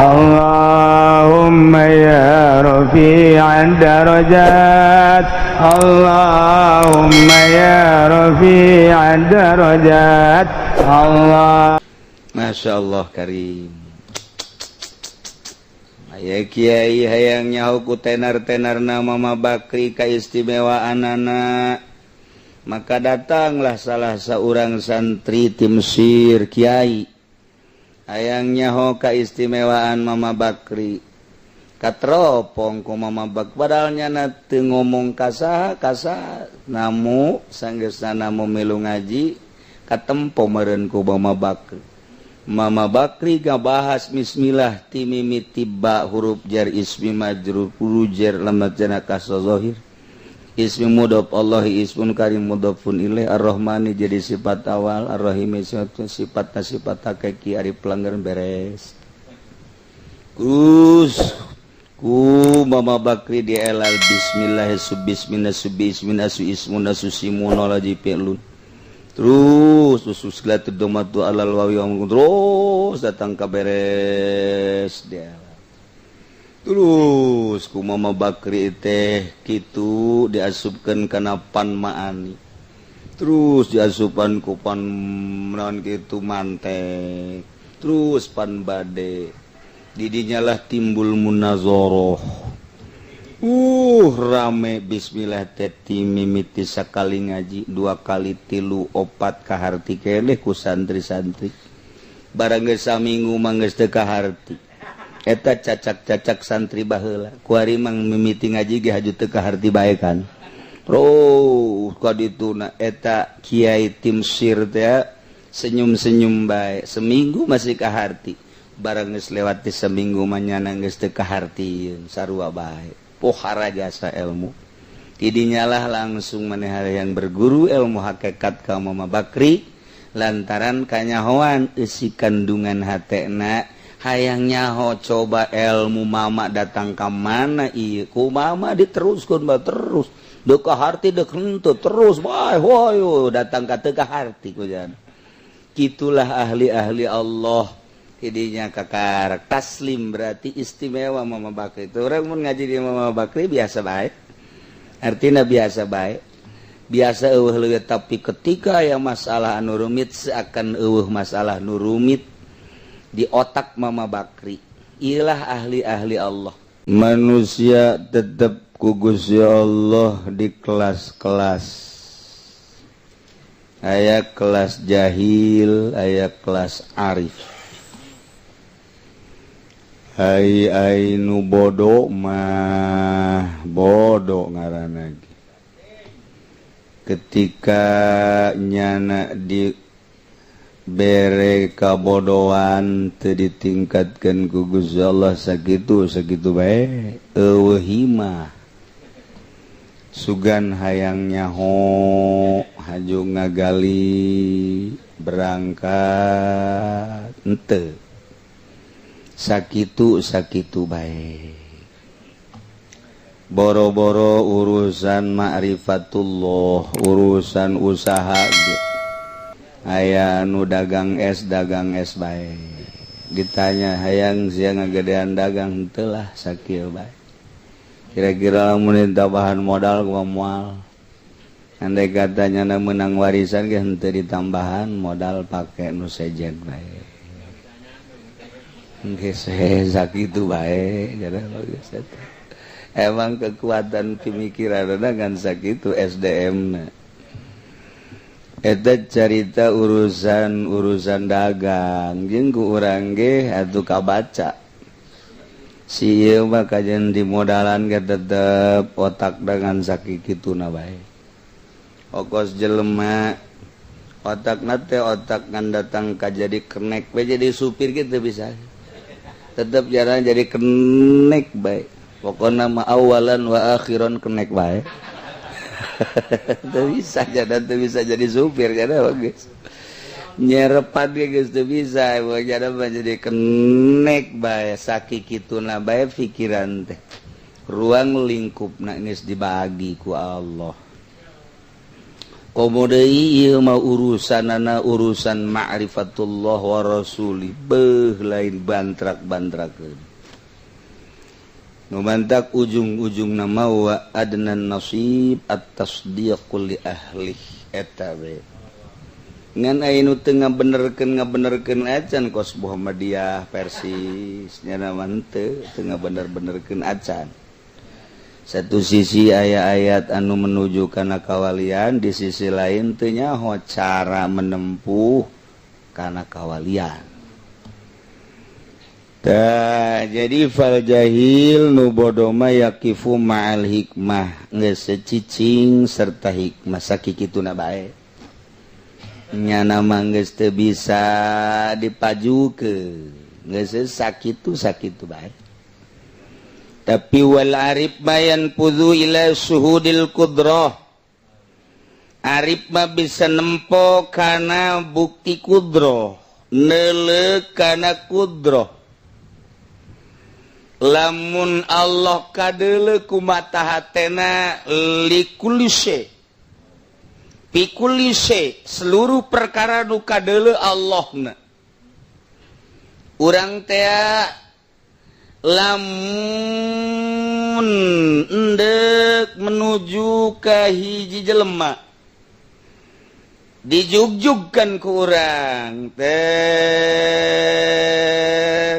Allahumma ya rafi'ad darajat Allahumma ya rafi'ad darajat Allah. Masya Allah karim. Aya kiai hayang nyaho ku tenar-tenarna Mama Bakri kaistimewaan anak, maka datanglah salah seorang santri tim Mesir kiai hayang nyaho kaistimewaan Mama Bakri, katropong ku Mama Bak padahal nyana teu ngomong kasaha namu sanggeusna namu milu ngaji katempo meureun ku Mama Bakri. Mama Bakri ngabahas bismillah ti mimiti ba huruf jar ismi majrur jar lamat jana kasra zahir ismi mudhaf Allah ismun karim mudhafun ilaih ar-rahmani jadi sifat awal ar-rahimi sifat hakiki ari pelanggar beres. Ku Mama Bakri dielal bismillah bismillah ismun asusimun laji pelun terus usus gelatu domatu alal wawi terus datang ke beres dia terus ku Mama Bakri teh kitu diasupkeun kana pan maani terus diasupan ku pan naon kitu mantek terus pan bade didinya lah timbul munazoroh rame bismillah teti mimiti sakali ngaji 2 kali 3 4 kaharti keleh ku santri-santri barang geus saminggu mah geus teu kaharti eta cacak-cacak santri baheula ku ari mang mimiti ngaji ge haju teu kaharti bae kan kadituna eta kiai tim Mesir teh senyum-senyum bae seminggu masih kaharti barang geus lewat ti seminggu mah nyana geus teu kahartieun sarua bae pohara jasa ilmu tidinyalah langsung manehara yang berguru ilmu hakikat ka Mama Bakri lantaran kanyahoan isi kandungan hatena hayang nyaho coba ilmu mama datang ka mana ieu ku mama diteruskeun ba terus deu kaharti deu henteu terus bae hoyo datang ka teu kaharti ku jan kitulah ahli-ahli Allah didinya kakarak taslim berarti istimewa Mama Bakri itu orang mun ngaji di Mama Bakri biasa baik artinya biasa baik biasa eueuh leuwih tapi ketika aya masalah anu rumit seakan eueuh masalah nu rumit di otak Mama Bakri ialah ahli-ahli Allah manusia tetap ku Gusti Allah di kelas-kelas aya kelas jahil aya kelas arif. Hai nu bodoh mah bodoh ngaranna ketika nyana di bere kabodohan teu ditingkatkeun ku Gusti Allah sakitu bae eueuh himah sugan hayang nyaho haju ngagali berangkat henteu sakitu bae boro-boro urusan ma'rifatullah urusan usaha ge aya nu dagang es bae ditanya hayang sia ngagedean dagang henteu lah sakieu bae kira-kira lamun tambahan modal kumaha moal andai katanya menang warisan ge henteu ditambahan modal pake nu sejen bae sakitu bae emang kekuatan pemikiran kan sakitu SDM eta carita urusan dagang jeung ku urang ge atuh kabaca si ieu mah kajen di modalan ge tetep otak dengan sakituna bae okos jelema otakna teh otak ngan datang ka jadi kenek we jadi supir gitu bisa tetap jarang jadi kenek baik pokoknya ma awalan wa akhiran kenek baik tuh bisa jadi supir jadi guys nyerepan guys tuh bisa jadi kenek baik sakituna baik pikiran teh ruang lingkup nangis dibagi ku Allah komodei ieu mah urusanana urusan ma'rifatullah wa rasuli beuh lain bantrak-bantrakeun nu mantak ujung-ujungna mah wa adnan nasib at-tasdiqu li ahli eta we ngan aya nu teu ngabenerkeun acan kos Muhammadiyah persis nya mah teu ngabener-benerkeun acan. Satu sisi ayat-ayat anu menuju kana kawalian, di sisi lain teu nyaho cara menempuh kana kawalian. Jadi fal jahil nu bodoh mah yakifu ma'al hikmah geus secicing serta hikmah sakikituna bae. Nya nama geus teu bisa dipajukeun geus sakitu bae. Tapi wal arif bayan pudu ila suhudil kudrah. Arif mah bisa nempo kana bukti kudrah, neuleuh kana kudrah. Lamun Allah kadeuleuh ku mata hatena likulli syai. Fi kulli syai, seluruh perkara nu kadeuleuh Allahna. Urang teh lamun endek menuju ke hiji jelema dijugjugkan ku urang teh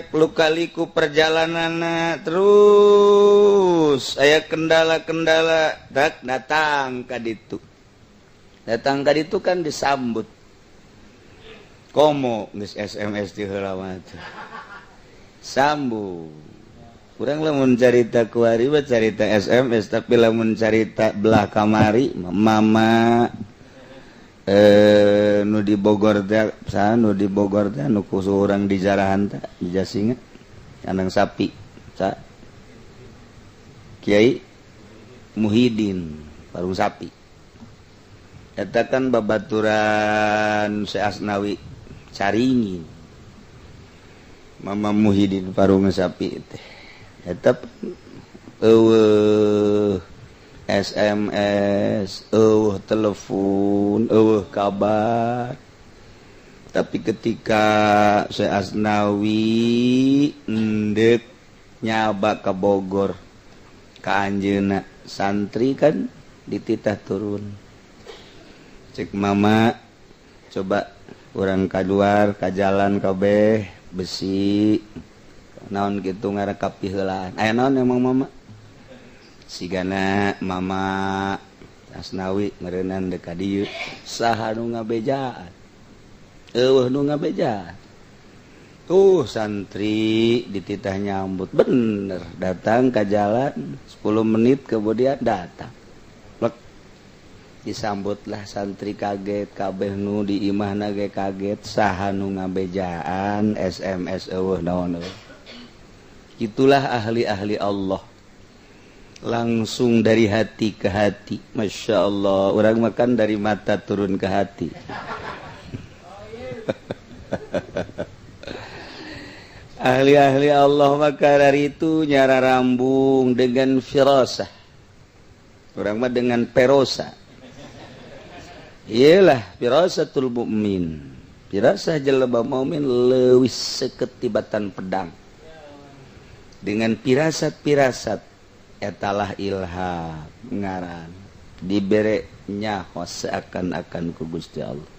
lukaliku perjalananna terus aya kendala-kendala datang ka ditu kan disambut komo geus SMS di heula mah sambut. Kurang lamun carita kuari mah carita SMS, tapi lamun carita belah kamari mama nu di Bogor teh saha nu di Bogor teh nu ku urang di jarahan teh di Jasinga kandang sapi sa Kiai Muhyiddin Parung Sapi eta kan babaturan Syekh Asnawi caringin Mama Muhyiddin Parung Sapi teh eta SMS, telepon, kabar. Tapi ketika Syekh Asnawi endek nyaba ke Bogor ka anjeunna santri kan dititah turun. Cek mama coba urang kaluar ka jalan kabeh besi naon kitu ngarekapi heulaan. Aya naon emang mama? Sigana mama Asnawi ngeureunnan deuk ka dieu. Saha nu ngabejaan? Eueuh nu ngabejaan. Tuh santri dititah nyambut bener datang ka jalan 10 menit kemudian datang. Lek disambutlah santri kaget kabeh nu di imahna ge kaget saha nu ngabejaan SMS eueuh naon eueuh. Itulah ahli-ahli Allah langsung dari hati ke hati. Masya Allah, orang makan dari mata turun ke hati. Ahli-ahli Allah maka dari itu nyara rambung dengan firasah, orang mah dengan perosa. Iyalah firasatul mukmin, firasah jelema mukmin leuwih seketibatan pedang. Dengan pirasat-pirasat etalah ilham ngaran dibere nyaho seakan-akan ku Gusti Allah.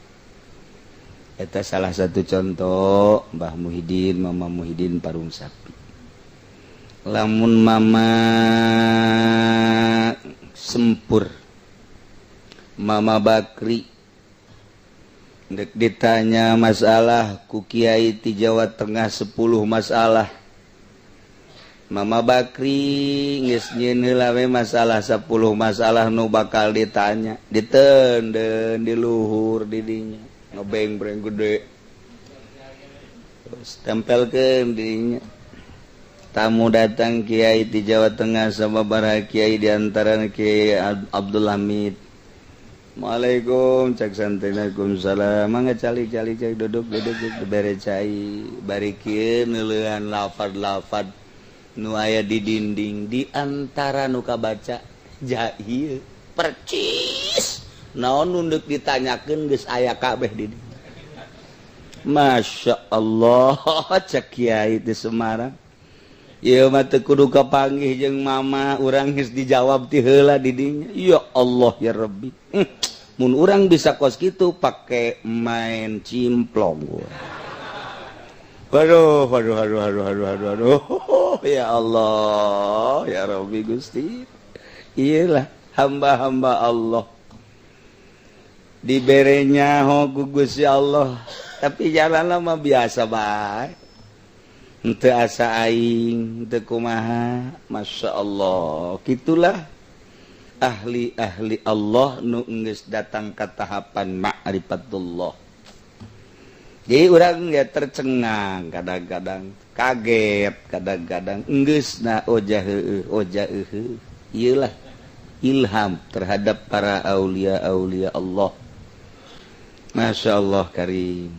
Eta salah satu contoh Mbah Muhyiddin, Mama Muhyiddin Parung Sapi. Lamun mama sempur, Mama Bakri dek ditanya masalah ku kiai ti Jawa Tengah 10 masalah. Mama Bakri geus nyieun heula we masalah 10 masalah nu bakal ditanya, diteunden di luhur di dinya, ngebeng-breng gede. Terus tempelkeun di dinya. Tamu datang kiai di Jawa Tengah sama para kiai di antara Kiai Abdul Hamid. Waalaikum cak santai salam. Mangga cali duduk bere cai bari kieu neuleuhan lafad-lafad nu aya di dinding di antara nu kabaca jahil percis naon nunduk ditanyakeun geus aya kabeh di dieu. Masya Allah cek kiai di Semarang. Ieu mah teu kudu kapanggih jeung mama, urang geus dijawab ti heula di dinya. Ya Allah ya Rabbi. Mun urang bisa kos kitu pake main cimplong. Waduh. Ya Allah ya Rabbi Gusti. Iyalah hamba-hamba Allah. Diberenya ku Gusti Allah. Tapi jalanna mah biasa bae. Henteu asa aing, henteu kumaha. Masya Allah. Kitulah ahli-ahli Allah nu geus datang ka tahapan ma'rifatullah. Jadi urang ge tercengang kadang-kadang, kaget kadang-kadang, enggeusna oja heueuh. Ieulah ilham terhadap para aulia-aulia Allah. Masya Allah karim.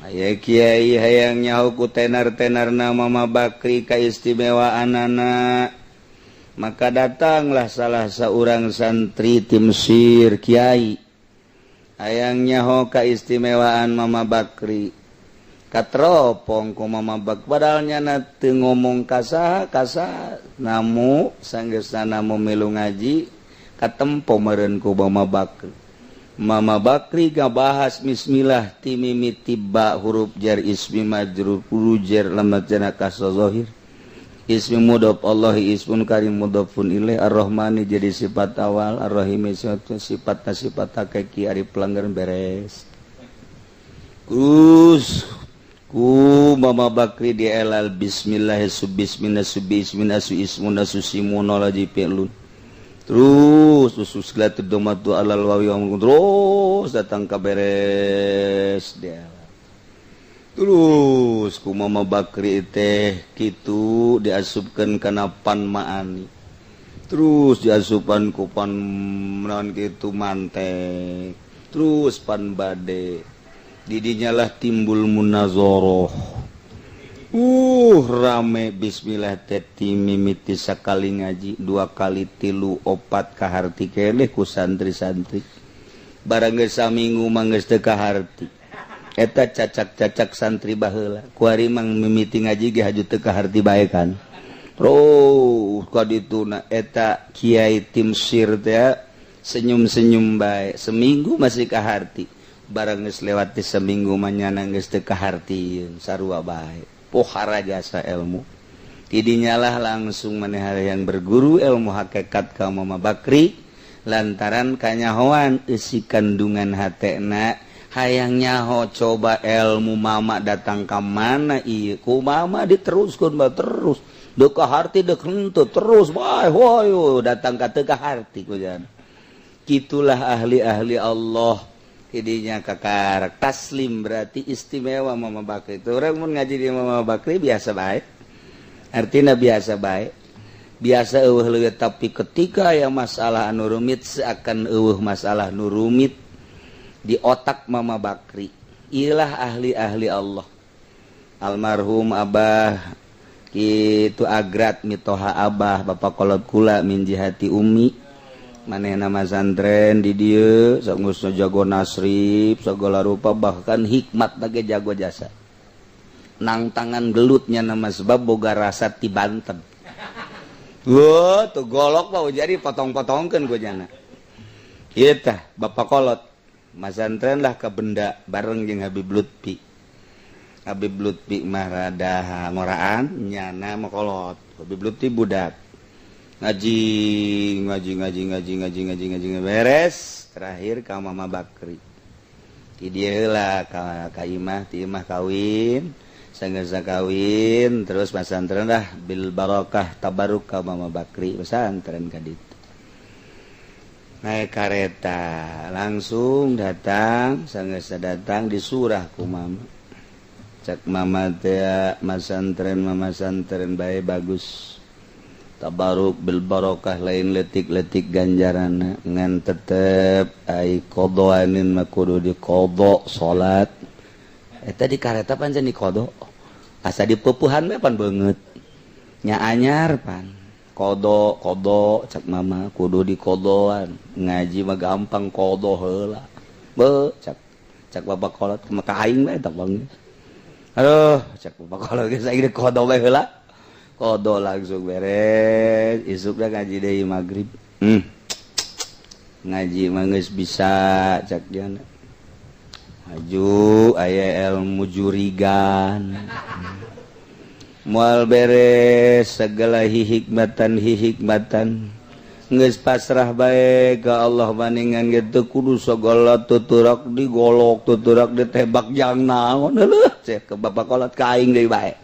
Aya kiai hayang nyaho ku tenar-tenarna Mama Bakri kaistimewaanana. Maka datanglah salah seorang santri tim Mesir kiai. Hayang nyaho kaistimewaan Mama Bakri. Katropong ku Mama Bakri padahal nyana teu ngomong kasaha namu sanggeusna namu milu ngaji katempo meureun ku Mama Bakri. Mama Bakri ngabahas bismillah ti mimiti ba huruf jar ismi majrur jar lamat jana kasadzahir. Ismi mudhaf Allah ismun karim mudhafun ilaih ar-rahmani jadi sifat awal ar-rahim sifat hakiki ari pelanggaran beres. Ku Mama Bakri dielal bismillah subismina ismun susimun laji fi'lun. Terus usus kelatu domatu alal wawi terus datang ke beres dia. Terus ku Mama Bakri teh kitu diasupkeun kana pan maani. Terus diasupan ku pan naon kitu mantek. Terus pan bade. Didinyalah timbul munazoroh. Rame bismillah teti mimiti sakali ngaji 2 kali 3 4 kaharti keleh ku santri-santri. Barang geus saminggu mah geus teu kaharti. Eta cacak-cacak santri baheula. Ku ari mang mimiti ngaji ge haju teu kaharti bae kan. Terus kadituna eta kiai tim Mesir teh senyum-senyum bae. Seminggu masih kaharti. Barang geus lewat ti seminggu mah nyana geus teu kaharti sarua bae. Pohara jasa ilmu. Tidinyalah langsung maneh yang berguru ilmu hakikat ka Mama Bakri lantaran kanyahoan isi kandungan hatena hayang nyaho coba ilmu mama datang ka mana ieu ku mama diteruskeun ba terus deuk ka harti deuk henteu terus bae hoyo datang ka teu ka harti ku jan. Kitulah ahli-ahli Allah. Idinya kakarak taslim berarti istimewa Mama Bakri itu. Orang mun ngaji di Mama Bakri biasa baik. Artinya biasa baik. Biasa eueuh leuwih tapi ketika yang masalah anu rumit seakan eueuh masalah nu rumit di otak Mama Bakri. Iyalah ahli-ahli Allah. Almarhum Abah kitu Agrat mitoha Abah Bapak kolot kula min jihati Umi. Manehna mazantren di dieu sanggeusna jago nasrib sagala rupa bahkan hikmat bage jago jasa. Nang tangan gelutnya nama sebab boga rasa ti Banten. Wah, tuh golok mah jadi potong-potongkeun ku jana. Ieu tah Bapak kolot mazantren lah ka benda bareng jeung Habib Lutfi. Habib Lutfi mah rada ngoraan nyana mah kolot. Habib Lutfi budak. Ngaji beres terakhir ka Mama Bakri. Ti dieu heula ka imah ti imah kawin sanggeusna kawin terus pasantren dah bil barokah tabaruk ka Mama Bakri pasantren ka ditu. Naik kareta langsung datang sanggeusna datang disurah ku Mama. Cek Mama teh mama santren bae bagus. Tabaruk bil barokah lain letik-letik ganjaranna ngan tetep ai qadaanin mah kudu di qada salat eta di kareta pancen di qada asa di peupuhan mah pan beungeut nya anyar pan kodo cak mama kudu di kodoan ngaji mah gampang kodo heula be cak bapak kolot maka aing bae tak bang aduh cak bapak kolot geus aing kodo bae heula kodo langsung beres isuk dah ngaji deui magrib ngaji mah geus bisa cak diana maju aya ilmu jurigan moal beres segala hikmatan geus pasrah bae ka Allah maningan gitu kudu segala tuturak digolok tuturak ditebak jang naon heuh cek ke bapak kolot ka aing deui bae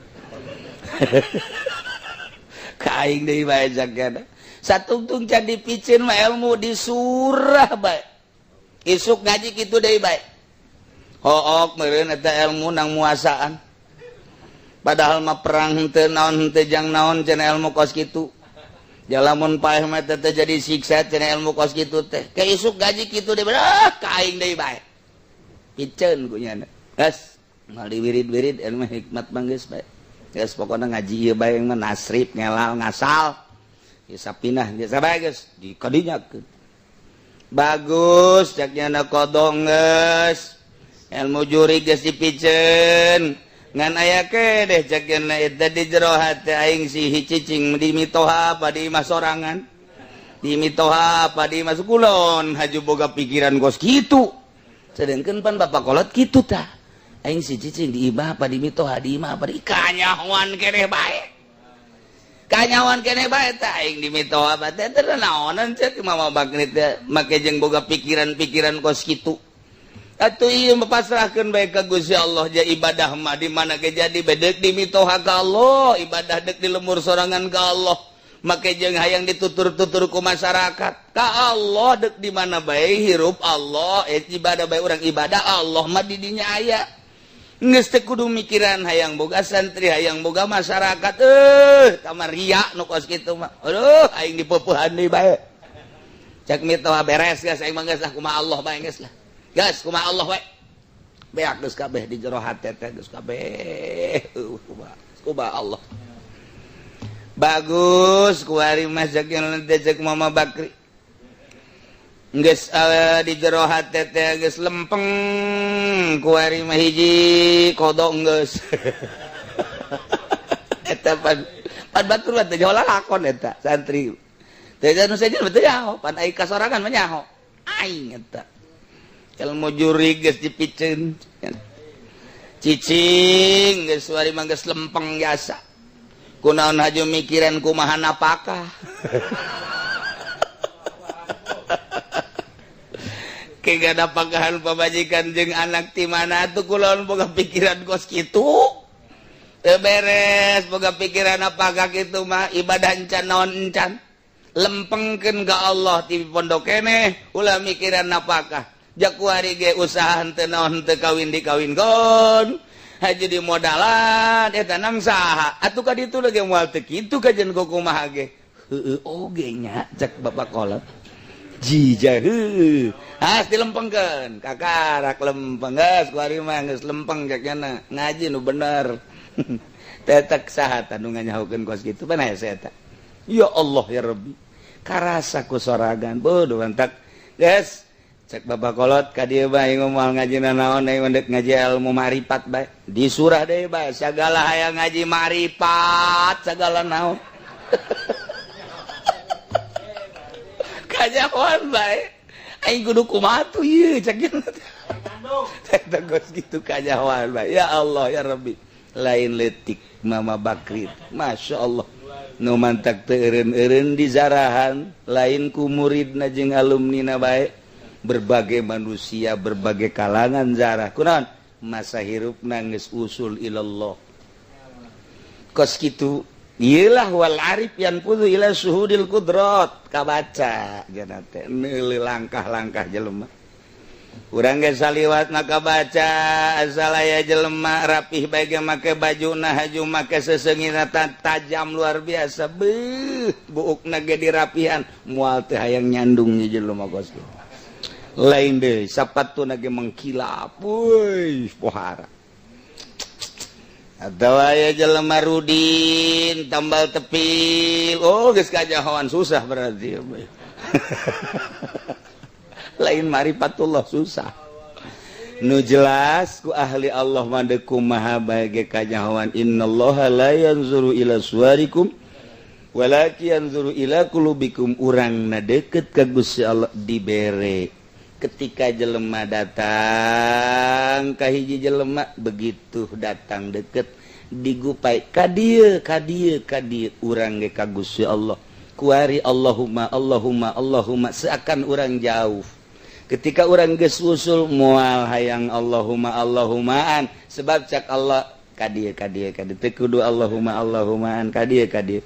ka aing deui bae jagana satungtung can dipicin mah ilmu disurah bae isuk ngaji kitu deui bae hook meureun eta ilmu nang muasaan padahal mah perang henteu naon henteu jang naon cenah ilmu kos kitu jalamun paeh mah teh jadi siksa cenah ilmu kos kitu teh ke isuk gaji kitu deui ka aing deui bae piceun ku nya geus mal diwirid-wirid ilmu hikmat mah geus bae geus pokona ngaji ieu bae mah nasrib ngelal ngasal geus sapinah geus sabae geus dikadinyakeun bagus cak nya kodong geus ilmu juri geus dipiceun ngan aya kedeh cakna eta di jero hate aing si hicicing di mitoha apa di masorangan di mitoha apa di masukulon haju boga pikiran kos kitu sedengkeun pan bapak kolot kitu tah aing si cicing di imah apa di mitoha di imah apa di kanyawan keneh bae kanyawan keneh bae tah aing di mitoha apa teh teu naonan cek mama bakri teh make jeung boga pikiran-pikiran kos kitu atuh ieu mapasrahkeun bae ka Gusti Allah ja ibadah mah di mana ge jadi bedek di mitoha ka Allah ibadah dek di lemur sorangan ka Allah make jeung hayang ditutur-tutur ku masyarakat ka Allah dek di mana bae hirup Allah ibadah bae urang ibadah Allah mah di dinya aya geus teh kudu mikiran hayang boga santri hayang boga masyarakat kamar ria nu kos kitu mah aduh aing dipeupuhan deui bae cak mitoha beres geus aing mah geus lah kumaha Allah bae geus lah gas kumaha Allah we beak geus kabeh di jero hate teh geus kabeh kumaha Allah bagus kuari mah jeung Mama Bakri geus di jero hate teh geus lempeng kuari mah hiji kodong geus eta pan batur teh jola lakon eta santri teh anu saja betul ya pan ai kasorangan mah nyaho aing eta ilmu juri geus dipiceun cicing geus wari mah geus lempeng jasa kunaon haju mikiran kumaha napakah kega napakahan pamajikan jeung anak ti mana atuh kulaon boga pikiran kos kitu teu beres boga pikiran apakah kitu mah ibadah encan naon encan lempengkeun ka Allah ti pondok keneh ulah mikiran napakah jakuari ge usaha henteu naon henteu kawin dikawinkeun haji di modalan eta nang saha atuh ka ditu lagi moal teu kitu kajen kumaha ge heueuh oge nya cek bapak kolot jija heuh has dilempengkeun kakarak lempeng geus kuari mah geus lempeng cekna ngaji nu bener tetek saha tah nu nganyahokeun kos kitu pan aya eta ya Allah ya Rabbi karasa ku sorangan bodoh mantak geus cek bapak kolot ka dieu bae ngomong ngajina naon deui mendek ngaji ilmu marifat bae disurah deui bae sagala hayang ngaji marifat sagala naon kajawan bae aing kudu kumaha tuh ieu cek eta geus kitu kajawan bae ya Allah ya Rabbi lain letik Mama Bakri Masya Allah nu mantak teu eureun-eureun di zarahan lain ku muridna jeung alumnina bae berbagai manusia berbagai kalangan zarah kunaon masa hirupna geus usul ilallah kos kitu ieulah wal arif yanfudu ila suhudil qudrat kabaca cenah teh neuleuh langkah-langkah jelema urang geus saliwatna kabaca asal aya jelema rapih bae ge make bajuna haju make seseungina tajam luar biasa beuh buukna ge dirapihan moal teh hayang nyandung nya jelema kos kitu lain deh sapatuna ge mengkilap weuy pohara atau aya jelema Rudin tambal tepil geus kajahoan susah berarti lain marifatullah susah nu jelas ku ahli Allah madeku maha bage kajahoan innallaha la yanzuru ila suwarikum walakin yanzuru ila qulubikum urangna deukeut ka Gusti Allah dibere ketika jelema datang ka hiji jelema begitu datang deket digupai ka dieu urang ge ka Gusti Allah kuari Allahumma seakan urang jauh ketika urang geus usul moal hayang Allahumaan sebab cak Allah ka dieu teu kudu Allahumaan ka dieu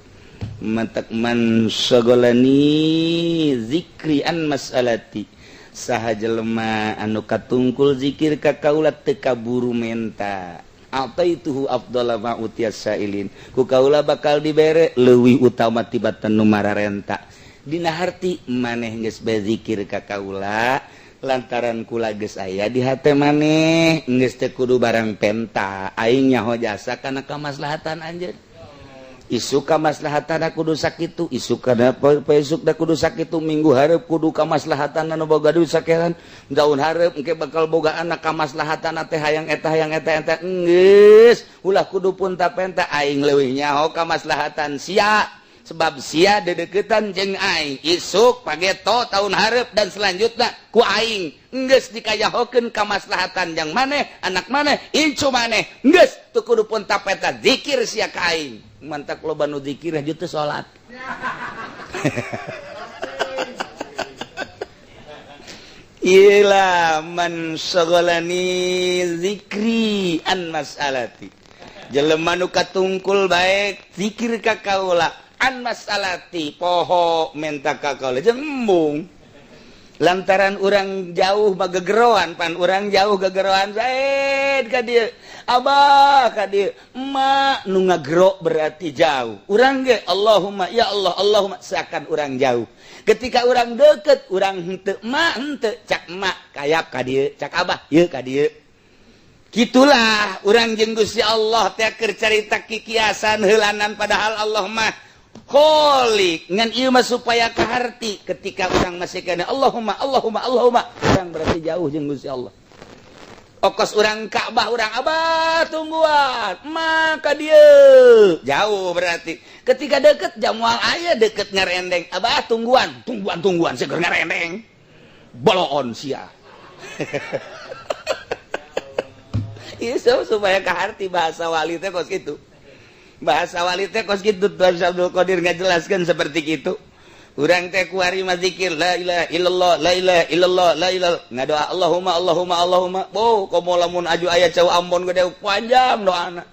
mantak man sagolani zikri an mas'alati saha jelema anu katungkul zikir ka kaula teu kaburu menta ataituhu afdhala ma utiyas sailin ku kaula bakal dibere leuwih utama tibatan nu mararenta dina harti maneh geus bazikir ka kaula lantaran kula geus aya di hate maneh geus teu kudu barang penta aing nyaho jasa kana kamaslahatan anjeun isuk kamaslahatan kudu sakitu isuk kana paesuk da kudu sakitu minggu hareup kudu kamaslahatan anu boga duit sakeran daun hareup engke bakal boga anak kamaslahatan teh hayang eta geus ulah kudu punta penta aing leuwih nyaho kamaslahatan sia sebab sia dedeketan jeung aing isuk pageto tahun hareup dan selanjutnya ku aing geus dikayahokeun kamaslahatan jeung maneh anak maneh incu maneh geus teu kudu punta penta zikir sia ka aing mantak loba nu zikir aja teu salat ila man sagolani zikri an mas'alati jelema nu katungkul baek zikir ka kaula an mas'alati poho menta ka kaula jeung embung lantaran urang jauh magegeroan pan urang jauh gegeroan zaid ka dieu abah ka dieu emak nu ngagero berarti jauh urang ge Allahumma ya Allah Allahumma seakan urang jauh ketika urang deukeut urang henteu emak henteu cak emak kayap ka dieu cak abah ieu ka dieu kitulah urang jeung Gusti Allah teh keur carita kikiasan heulanan padahal Allah mah Kholik ngan ieu mah supaya kaharti ketika urang masih kana Allahumma urang berarti jauh jeung Gusti Allah okos urang Ka'bah urang abah tungguan maka dieu jauh berarti ketika deket jamual aya deket ngarendeng abah tungguan seger ngarendeng boloon sia ieu supaya kaharti bahasa wali teh kos kitu bahasa wali teh kos kitu Tuan Abdul Qadir ngajelaskeun seperti kitu urang teh kuari mah zikir la ilaha illallah la ilaha illallah la ilaha ngadoa Allahumma komo lamun aju aya cau Ambon gede panjang doana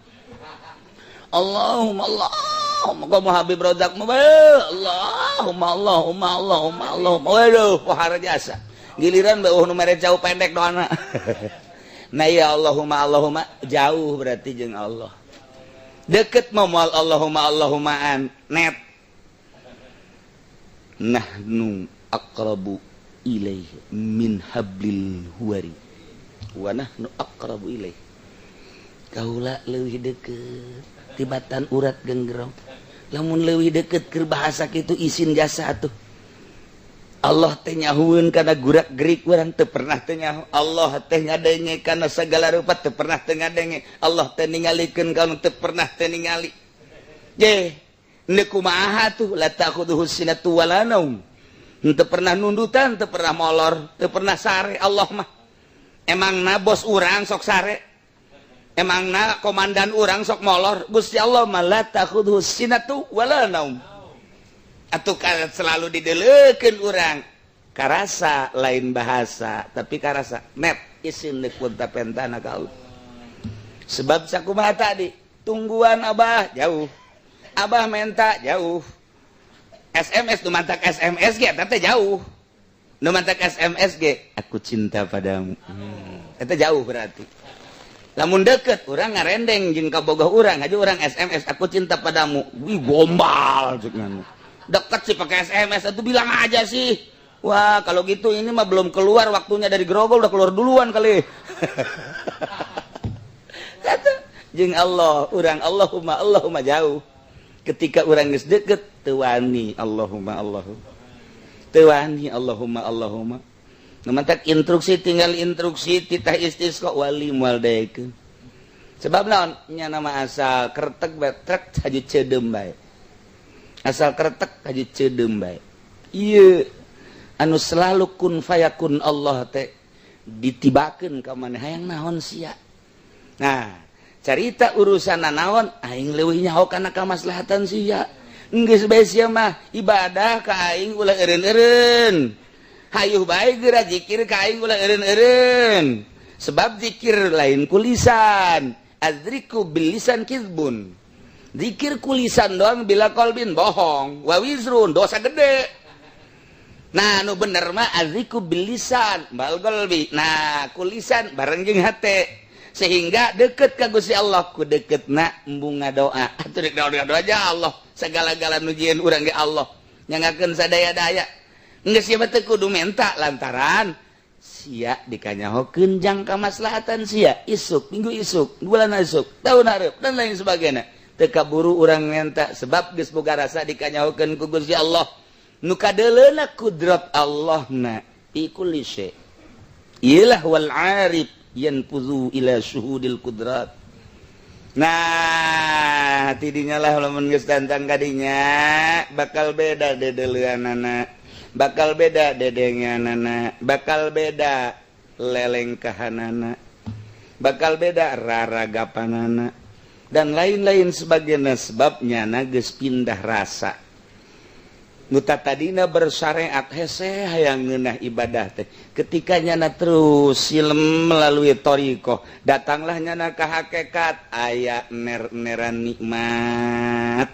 Allahumma komo Habib Rozak mah Allahumma waduh pohara jasa giliran beuh nu mere cau pendek doana nah ya Allahumma jauh berarti jeung Allah deket moal Allahumaan net nahnu aqrabu ilaihi min hablil huwari wa nahnu aqrabu ilaihi kaula leuwih deukeut tibatan urat genggerong lamun leuwih deukeut keur bahasa kitu isin jasa atuh Allah teh nyahueun kana gurak-gerik urang teu pernah teu nyaho Allah teh ngadenge kana sagala rupa teu pernah teu ngadenge Allah teh ningalikeun kana teu pernah teu ningali je ne kumaha tuh la ta'khudhuhu sinatu wala naum teu pernah nundutan teu pernah molor teu pernah sare Allah mah emangna bos urang sok sare emangna komandan urang sok molor Gusti Allah mah la ta'khudhuhu sinatu wala naum atuh selalu dideleukeun urang karasa lain bahasa tapi karasa net isin neuk punta pentana ka Allah sebab sakumaha tadi tungguan abah jauh abah menta jauh SMS nu mantak SMS ge teh jauh nu mantak SMS ge aku cinta padamu eta jauh berarti lamun deket urang ngarendeng jeung kabogoh urang aja urang SMS aku cinta padamu wih gombal ceuk dekat sih pakai SMS itu bilang aja sih wah kalau gitu ini mah belum keluar waktunya dari Grogol udah keluar duluan kali jeung Allah urang Allahumma jauh ketika urang geus deket teu wani Allahumma Numantak instruksi tinggal instruksi titah istisqa wali moal daekeun. Sebab naon? Nya nama asal kertek betrek haju ceudem bae. Asal kertek haju ceudem bae. Ieu anu selalu kun fayakun Allah teh ditibakeun ka maneh hayang naon sia. Nah, carita urusan naon aing leuwih nyaho kana kamaslahatan sia. Geus bae sia mah ibadah ka aing ulah eureun-eureun. Hayuh bae geura zikir ka aing ulah eureun-eureun. Sebab zikir lain kulisan. Azriku bil lisan kizbun. Zikir kulisan doang bila qalbin bohong. Wa wizrun dosa gede. Nah, nu bener mah azriku bil lisan bal qalbi. Nah, kulisan bareng jeung hate. Sehingga deket ka Gusti Allah ku deketna embung ngadoa. Atuh rek doa aja Allah. Segala-gala nujian urang ge Allah. Nyangakeun sadaya-daya. Geus ieu teh kudu menta lantaran sia dikanyahokeun jang kamaslahatan sia isuk minggu isuk bulan isuk tahun hareup dan lain sebagainya teu kaburu urang menta sebab geus boga rasa dikanyahokeun ku Gusti Allah nu kadeuleuna kudrat Allahna fi kulli syai iyalah wal arif yanfuzu ila syuhudil kudrat. Nah tidinya lah lamun geus tantang kadinya bakal beda dedeleuanana, bakal beda dedenganana, bakal beda lelengkahanana, bakal beda raragapanana dan lain-lain sebagainya sebabnya geus pindah rasa. Nu tadina bersyariat hese hayang ngeunah ibadah teh ketika nyana terus silem melalui thariqah datanglah nyana ka hakikat aya neran nikmat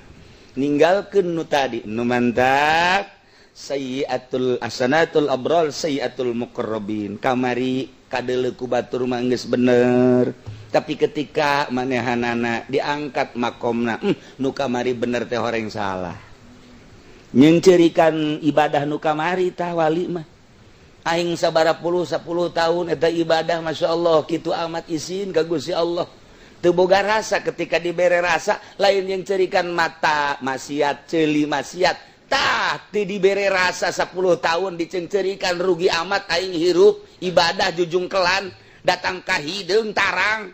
ninggalkeun nu tadi nu mantak sayyiatul asanatul abrar sayyiatul muqarrabin kamari kadeuleu ku batur mah geus bener tapi ketika manehanana diangkat makomna nu kamari bener teh horeng salah nyencerikan ibadah nu kamari tah wali mah aing sabaraha 10 tahun eta ibadah masyaallah kitu amat izin ka Gusti Allah teu boga rasa ketika dibere rasa lain yang cerikan mata maksiat ceuli maksiat tah teu dibere rasa 10 tahun dicencerikan rugi amat aing hirup ibadah jujung kelan datang ka hideung tarang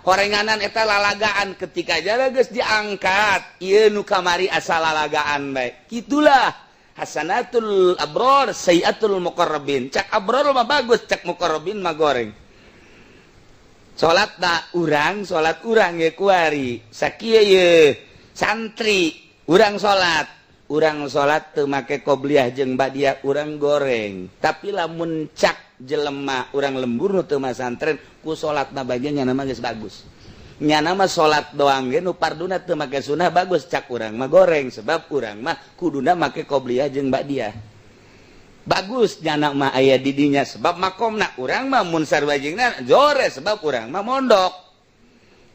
horenganan eta lalagaan ketika jana geus diangkat ieu nu kamari asal lalagaan bae kitulah hasanatul abrar sayyiatul muqarrabin cak abrar mah bagus cak muqarrabin mah goreng salatna urang salat urang ge kuari sakieu ye santri urang salat teu make qobliyah jeung badiah urang goreng tapi lamun cak jelema urang lembur teu mah santren ku salatna bagian nya nama geus bagus nya nama salat doang ge nu parduna teu make sunah bagus cak urang mah goreng sebab urang mah kuduna make qobliyah jeung badiah bagus nya nama aya di dinya sebab makomna urang mah mun sarwajingna jore sebab urang mah mondok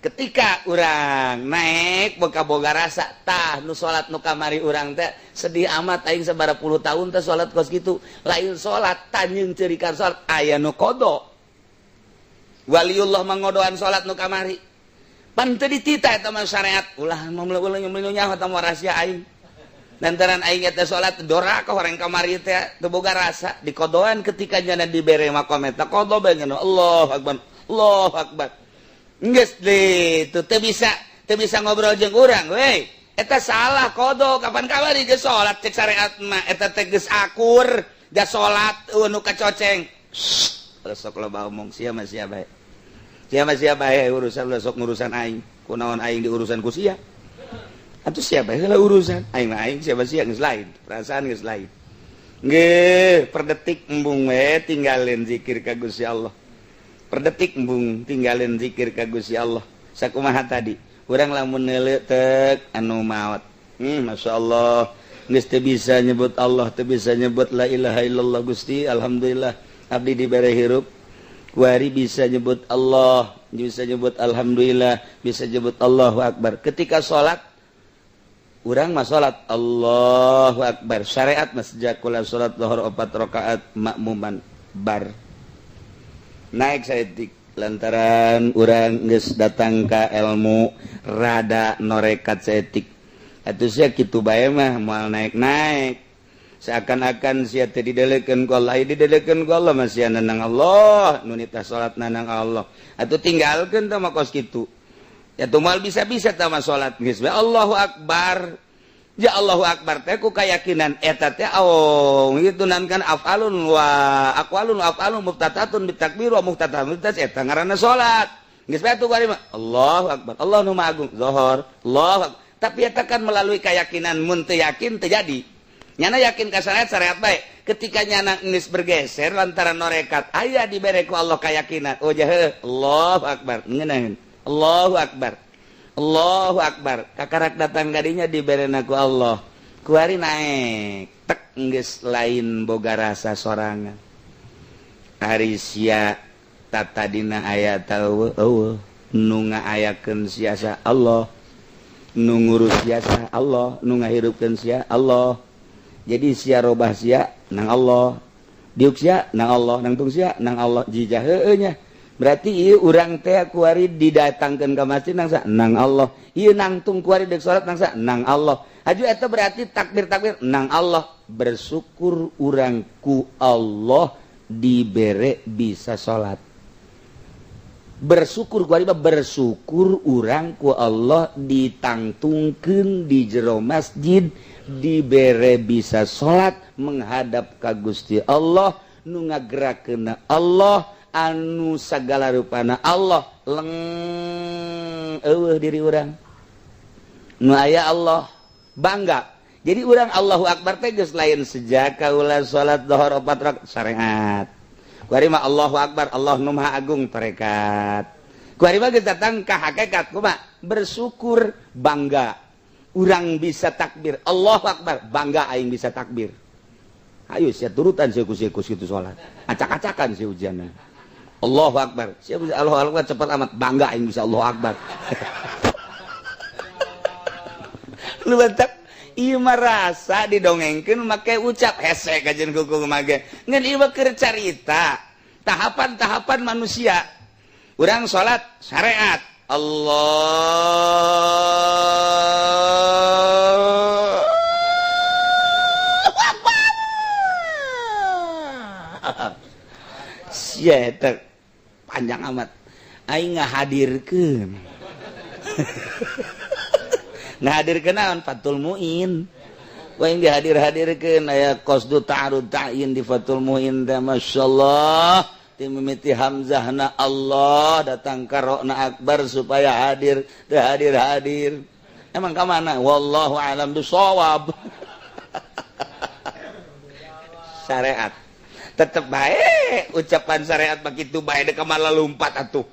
ketika urang naik boga rasa tah nu salat nu kamari urang teh sedih amat aing sabaraha puluh tahun teh salat kos kitu lain salat tanyeun ceurikan salat aya nu qada waliullah mangodoan salat nu kamari pan teu ditita eta mah syariat ulah nyaho eta mah rahasia aing lantaran aing eta salat doraka horeng kamari teh teu boga rasa dikodoan ketika nya dibere makom eta qada bae Allahu akbar geus deui teu bisa ngobrol jeung urang we eta salah kodo kapan kamari geus salat cek syariat mah eta teh geus akur da salat nu kacoceng sok loba omong sia mah sia bae urusan sok ngurusan aing kunaon aing diurusan ku sia atuh sia bae heula urusan aing mah aing sia sia geus lain perasaan geus lain nggih per detik embung we tinggalin zikir ka Gusti Allah per detik embung tinggalin zikir ka Gusti Allah sakumaha tadi urang lamun neuleu teuk anu maot masyaallah geus teu bisa nyebut Allah teu bisa nyebut la ilaha illallah Gusti alhamdulillah abdi dibere hirup kuari bisa nyebut Allah bisa nyebut alhamdulillah bisa nyebut Allahu akbar ketika salat urang mah salat Allahu akbar syariat mah sejak kula salat zuhur 4 rakaat makmuman bar naik saeutik lantaran urang geus datang ka ilmu rada norekat setik atuh sia kitu bae mah moal naik-naik seakan-akan sia teu didelekeun ku Allah didelekeun ku Allah masih nanang Allah nu nitah salat nanang Allah atuh tinggalkeun tah mah kos kitu ya tuh moal bisa-bisa tah mah salat geus bae Allahu akbar ya Allahu akbar teh ku kayakinan eta teh gitu nan kan afalun wa aqwalun wa afalun muftatatun bitakbir wa muftatatun eta ngaranna salat geus bae atuh bari mah Allahu akbar Allah nu maha agung zuhur Allahu akbar tapi eta kan melalui keyakinan mun teu yakin teu jadi nyana yakin ka syariat bae ketika nyana geus bergeser lantaran norekat aya dibere ku Allah keyakinan oh jah Allahu akbar ngeunaheun Allahu akbar Allahu akbar kakarak datang gadinya diberena ku Allah kuari naik tek geus lain boga rasa sorangan ari sia tatadina aya eueuh nu ngaayakeun siasa Allah nu ngurus siasa Allah nu ngahirupkeun sia Allah jadi sia robah sia nang Allah diuk sia nang Allah nangtung sia nang Allah jijah heueuh nya berarti ieu urang teh kuari didatangkeun ka masjid nang Allah ieu nangtung kuari deuk salat nang Allah aju eta berarti takbir nang Allah bersyukur urang ku Allah dibere bisa salat bersyukur kuari mah bersyukur urang ku Allah ditangtungkeun di jero masjid dibere bisa salat menghadap ka Gusti Allah nu ngagerakeun Allah anu sagala rupana Allah leng eueuh diri urang nu aya Allah bangga jadi urang Allahu akbar teh geus lain sejak kaula salat zuhur 4 rakaat syariat kuari mah Allahu akbar Allah nu maha agung tarekat kuari mah geus datang ka hakikat kumaha bersyukur bangga urang bisa takbir Allahu akbar bangga aing bisa takbir ayo sia turutan sikus-sikus kitu salat acak-acakan si ujianna Allahu akbar siapa Allahu akbar cepat amat bangga aing bisa Allahu akbar lu bantak ieu mah rasa didongengkeun make ucap hese kajen kuku mage ngan ieu mah keur carita tahapan-tahapan manusia urang salat syariat Allah sia eta panjang amat aing ngahadirkeun ngahadirkeun naon Fathul Muin aing dihadir-hadirkeun aya qasdu ta'arud ta'yin di Fathul Muin teh masyaallah ti mimiti hamzahna Allah datang karona akbar supaya hadir teu hadir emang ka mana wallahu alam bisawab syariat tetep bae ucapan syariat begitu bae dek malah lompat atuh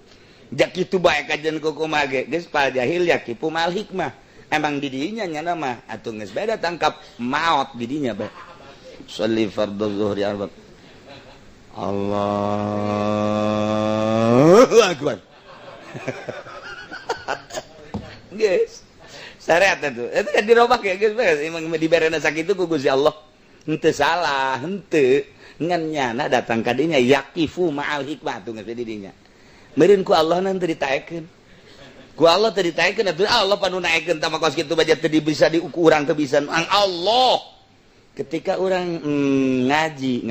jak kitu bae kajian kuku mage geus pal jahil ya kipu mal hikmah emang di dinya nya mah atuh geus beda tangkap maot di dinya bae sholli fardhu zuhri arba Allahu akbar geus syariat atuh eta kan dirobah ya geus bae emang diberena sakitu ku Gusti Allah henteu salah henteu ngan nyana datang ka dinya yaqifu ma'al hikmah tuh geus di dinya meureun ku Allah nan teu ditaekeun ku Allah teu ditaekeun atuh Allah panu naekeun tah makos kitu bae teu bisa diukur urang teu bisa ang Allah ketika urang ngaji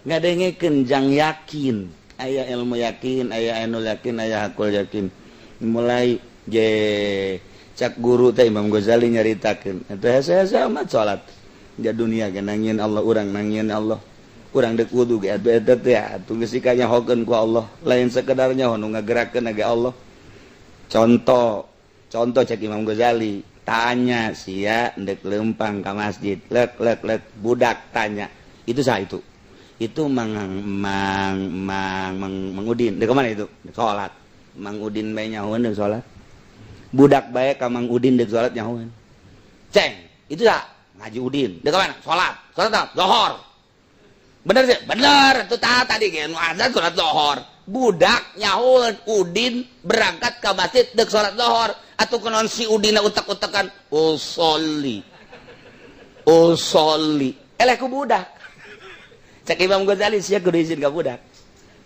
ngadengekeun jang yakin aya ilmu yakin aya ainul yakin aya hakul yakin mulai je cak guru teh Imam Ghazali nyaritakeun eta hese-hese amat salat di dunia ge nangieun Allah urang nangieun Allah urang deuk wudu ge eta teh atuh geus dikanyahokeun ku Allah lain sakedar nyaho nu ngagerakeun ge Allah contoh cek Imam Ghazali tanya sia deuk leumpang ka masjid lek budak tanya itu saha itu mang Udin deuk mana itu salat Mang Udin bae nyahoeun deuk salat budak bae ka Mang Udin deuk salat nyahoeun ceng itu saha ngaji Udin deuk mana salat zuhur bener sih bener itu tadi ge nu azan salat zuhur budak nyahoeun Udin berangkat ka masjid deuk salat zuhur atuh kunaon si Udina utek-utekan usolli eleh ku budak cek Imam Ghazali sia kudu izin ka budak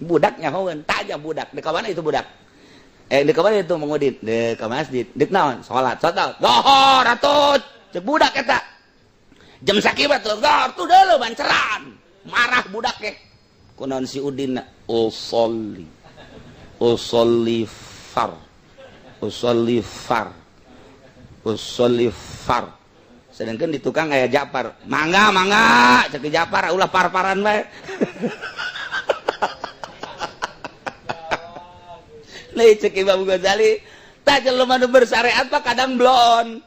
budak nyahoeun tanya budak di ka mana itu budak di ka mana itu mengudin di ka masjid dik naon salat lohor atuh cek budak eta jam sakibat lohor tuh deuleu banceran marah budak ge kunaon si udin usolli far sedangkan di tukang aya Japar mangga cek Japar ulah par-paran bae Lai cek Imam Ghazali tak jelema nu bersyariat mah kadang blon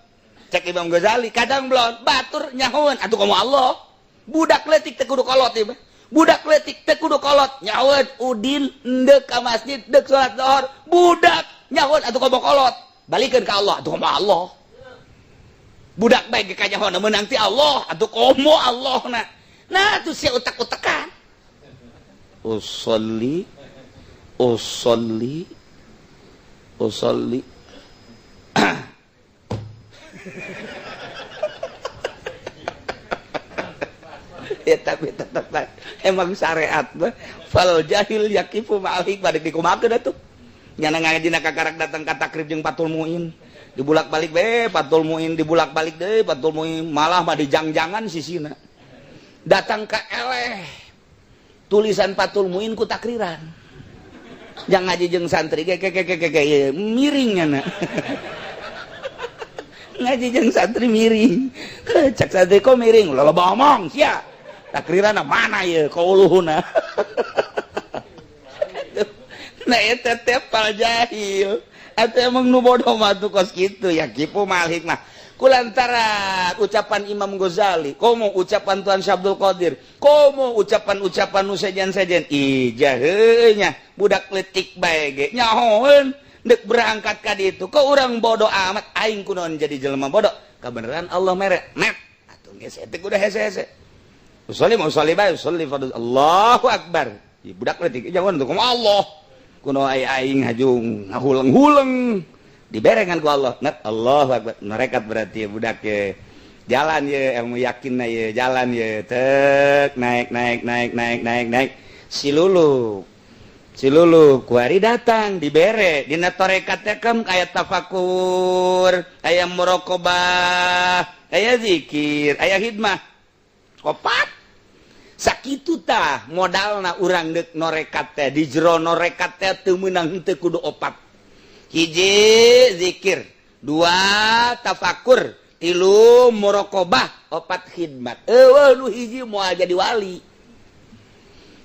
cek Imam Ghazali kadang blon batur nyahoeun atuh komo Allah budak leutik teh kudu kolot ieu budak leutik teh kudu kolot nyahoeun udin endek ka masjid deuk salat zuhur budak nyahoeun atuh komo kolot balikeun ka Allah atuh komo Allah budak bae ge ka nyahoeun meunang ti Allah atuh komo Allahna nah atuh sia utak-utakan usolli ya tapi tetap emang syariat fal jahil yakifu ma'al hikmah dikumakeun atuh nyana ngajina kakarak datang ka takrib jeung Fathul Muin dibulak-balik be Fathul Muin dibulak-balik deui Fathul Muin malah mah dijangjangan sisina datang ka eleh tulisan Fathul Muin ku takriran jang ngaji jeung santri ge miringnya na ngaji jeung santri miring cak santri kok miring loba omong sia takrirana mana ye kauluhuna nah eta teh pal jahil eta emang nu bodoh mah tuh kos kitu ya kipu mal hikmah kulantaran ucapan Imam Ghazali komo ucapan Tuan Syabdul Qadir komo ucapan-ucapan nu sejen-sejen ijah heuh nya budak leutik bae ge nyahoeun deuk berangkat ka ditu kok urang bodoh amat aing kunaon jadi jelema bodoh kabeneran Allah mere net atuh geus eta kudu hese-hese usolli bae usolli fardhu Allahu akbar budak leutik jangan tuh Allah kunaon aing hajung ngahuleng-huleng diberengan ku Allah net Allahu akbar nerekat berarti ya budak ye jalan ye ilmu yakinna ye jalan ye tek naik silulu kuari datang dibere dina tarekat teh kam aya tafakur aya muraqabah aya zikir aya hidmah opat sakitu tah modalna urang deuk norekat teh di jero norekat teh teu meunang henteu kudu opat hiji zikir dua tafakur tilu muraqabah opat khidmat eueuh nu hiji moal jadi wali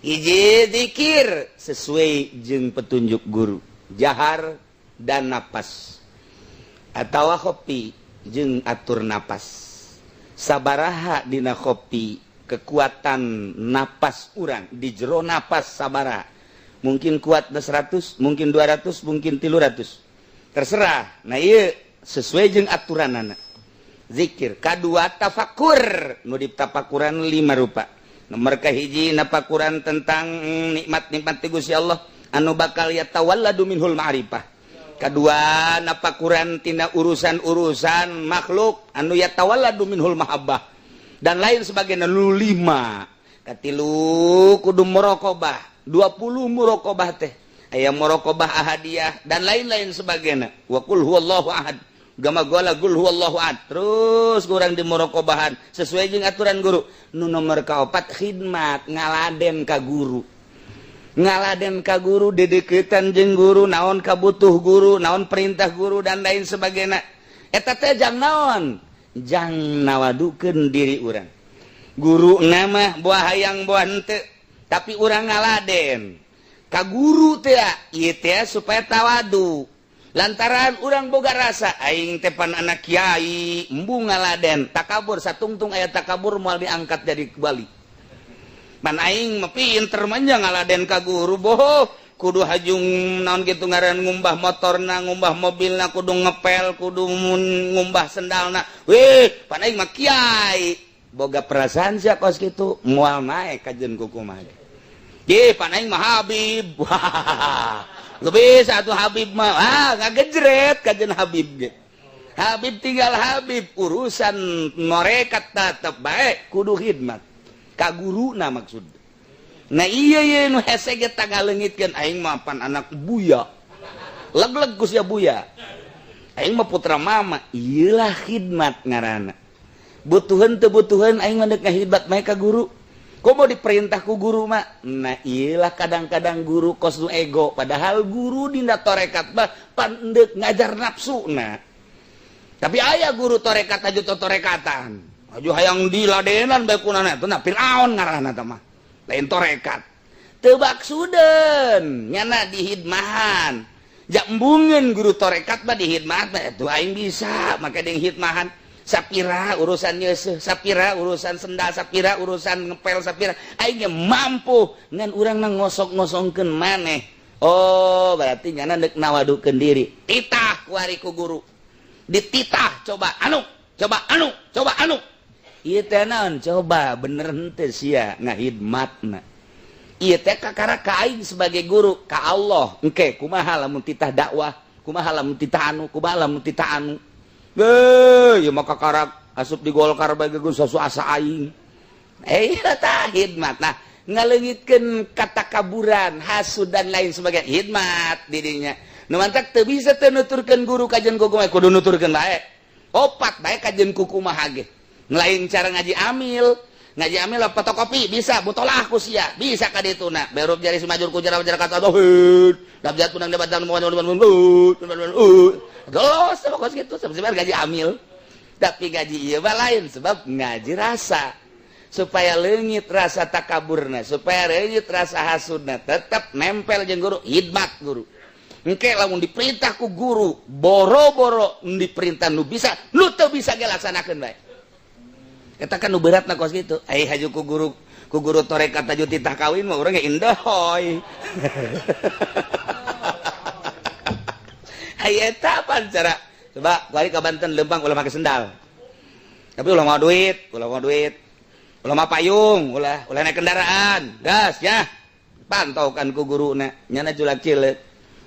hiji zikir sesuai jeung petunjuk guru jahar dan napas atawa khopi jeung atur napas sabaraha dina khopi kekuatan napas urang di jero napas sabaraha mungkin kuat 100 mungkin 200 mungkin 300 terserah nah ieu sesuai jeung aturanana zikir kadua tafakur nu ditafakuran 5 rupa nomor kahiji nafakuran tentang nikmat-nikmat ti Gusti Allah anu bakal yatawalladu minhul ma'rifah kadua nafakuran tina urusan-urusan makhluk anu yatawalladu minhul mahabbah dan lain sebagainya nu 5 katilu kudu muraqabah 20 muraqabah teh aya muraqabah ahadiyah dan lain-lain sebagainya wa qul huwallahu ahad gama gola qul huwallahu ahad terus kurang di muraqabahan sesuai jeung aturan guru nu nomor kaopat khidmat ngaladen ka guru dedeuketan jeung guru naon kabutuh guru naon perintah guru dan lain sebagainya eta teh jang naon jang nawadukeun diri urang guru nama buah hayang buah henteu tapi urang ngaladen ka guru teh ieu teh supaya tawadu lantaran urang boga rasa aing teh pan anak kiai embung ngaladen takabur satungtung aya takabur moal diangkat jadi kembali pan aing mah pinter manja ngaladen ka guru boh kudu hajung naon kitu ngaran ngumbah motorna ngumbah mobilna kudu ngepel kudu ngumbah sendalna weh pan aing mah kiai boga perasaan sia kos kitu moal naek kajeun kukumaha Ye, panaing mah Habib. Wah, lebih satu Habib mah, ngagejret kajen Habib ge. Habib tinggal Habib, urusan norekat tetep baik, kudu khidmat. Ka guruna maksud. nah iya nu hese ge tangalengitkeun aing mah pan anak buya leg-leg ku sia buya aing mah putra mama iyalah khidmat ngaranna butuhan teu butuhan aing mah deuk ngahidmat bae ka guru komo diperintah ku guru mah nah iyalah kadang-kadang guru kos nu ego padahal guru dina torekat mah pandeuk ngajar nafsuna tapi aya guru torekat aju torekatan aju hayang diladenan bae kunana teh nah Firaun ngaranna teh mah lain torekat teu baksudeun nyana dihidmahan jambungeun guru torekat mah dihidmat mah atuh aing bisa make deung hidmahan sapira urusan nyeuseuh sapira urusan sendal sapira urusan ngepel sapira aing mampu ngan urang ngosok-ngosongkeun maneh oh berarti nyana deuk nawadukeun diri titah ku ari ku guru dititah coba anu ieu teh naon coba bener henteu sia ngahidmatna ieu teh kakara ka aing sebagai guru ka Allah engke kumaha lamun titah dakwah kumaha lamun titah anu kumaha lamun titah anu ieu mah kakara asup di Golkar bae geus asa aing ieu tah hidmat nah ngaleungitkeun katakaburan hasud dan lain sebagainya hidmat didinya nu mantak teu bisa teu nuturkeun guru kajen kumaha kudu nuturkeun bae opat bae kajen kumaha ge lain cara ngaji amil lah fotokopi bisa mutolah ku sia bisa ka dituna berup jari semajur ku jara kata tauhid dabjat punang debat dan gelos pokos kitu sebenarnya gaji amil tapi gaji ieu mah lain sebab ngaji rasa supaya leungit rasa takaburna supaya leungit rasa hasudna tetap nempel jeung guru hidmat guru engke lamun diperintah ku guru boro-boro diperintah nu bisa nu teu bisa ge laksanakeun bae eta kan nu beratna kos kitu ai haju ku guru torekat aju titah kawin mah urang ge indah hoy ai eta pan cara coba balik ka Banten Lembang ulah make sendal tapi ulah mau duit ulah mau payung ulah naik kendaraan gas ya pantau kan ku guruna nyana culak cileuk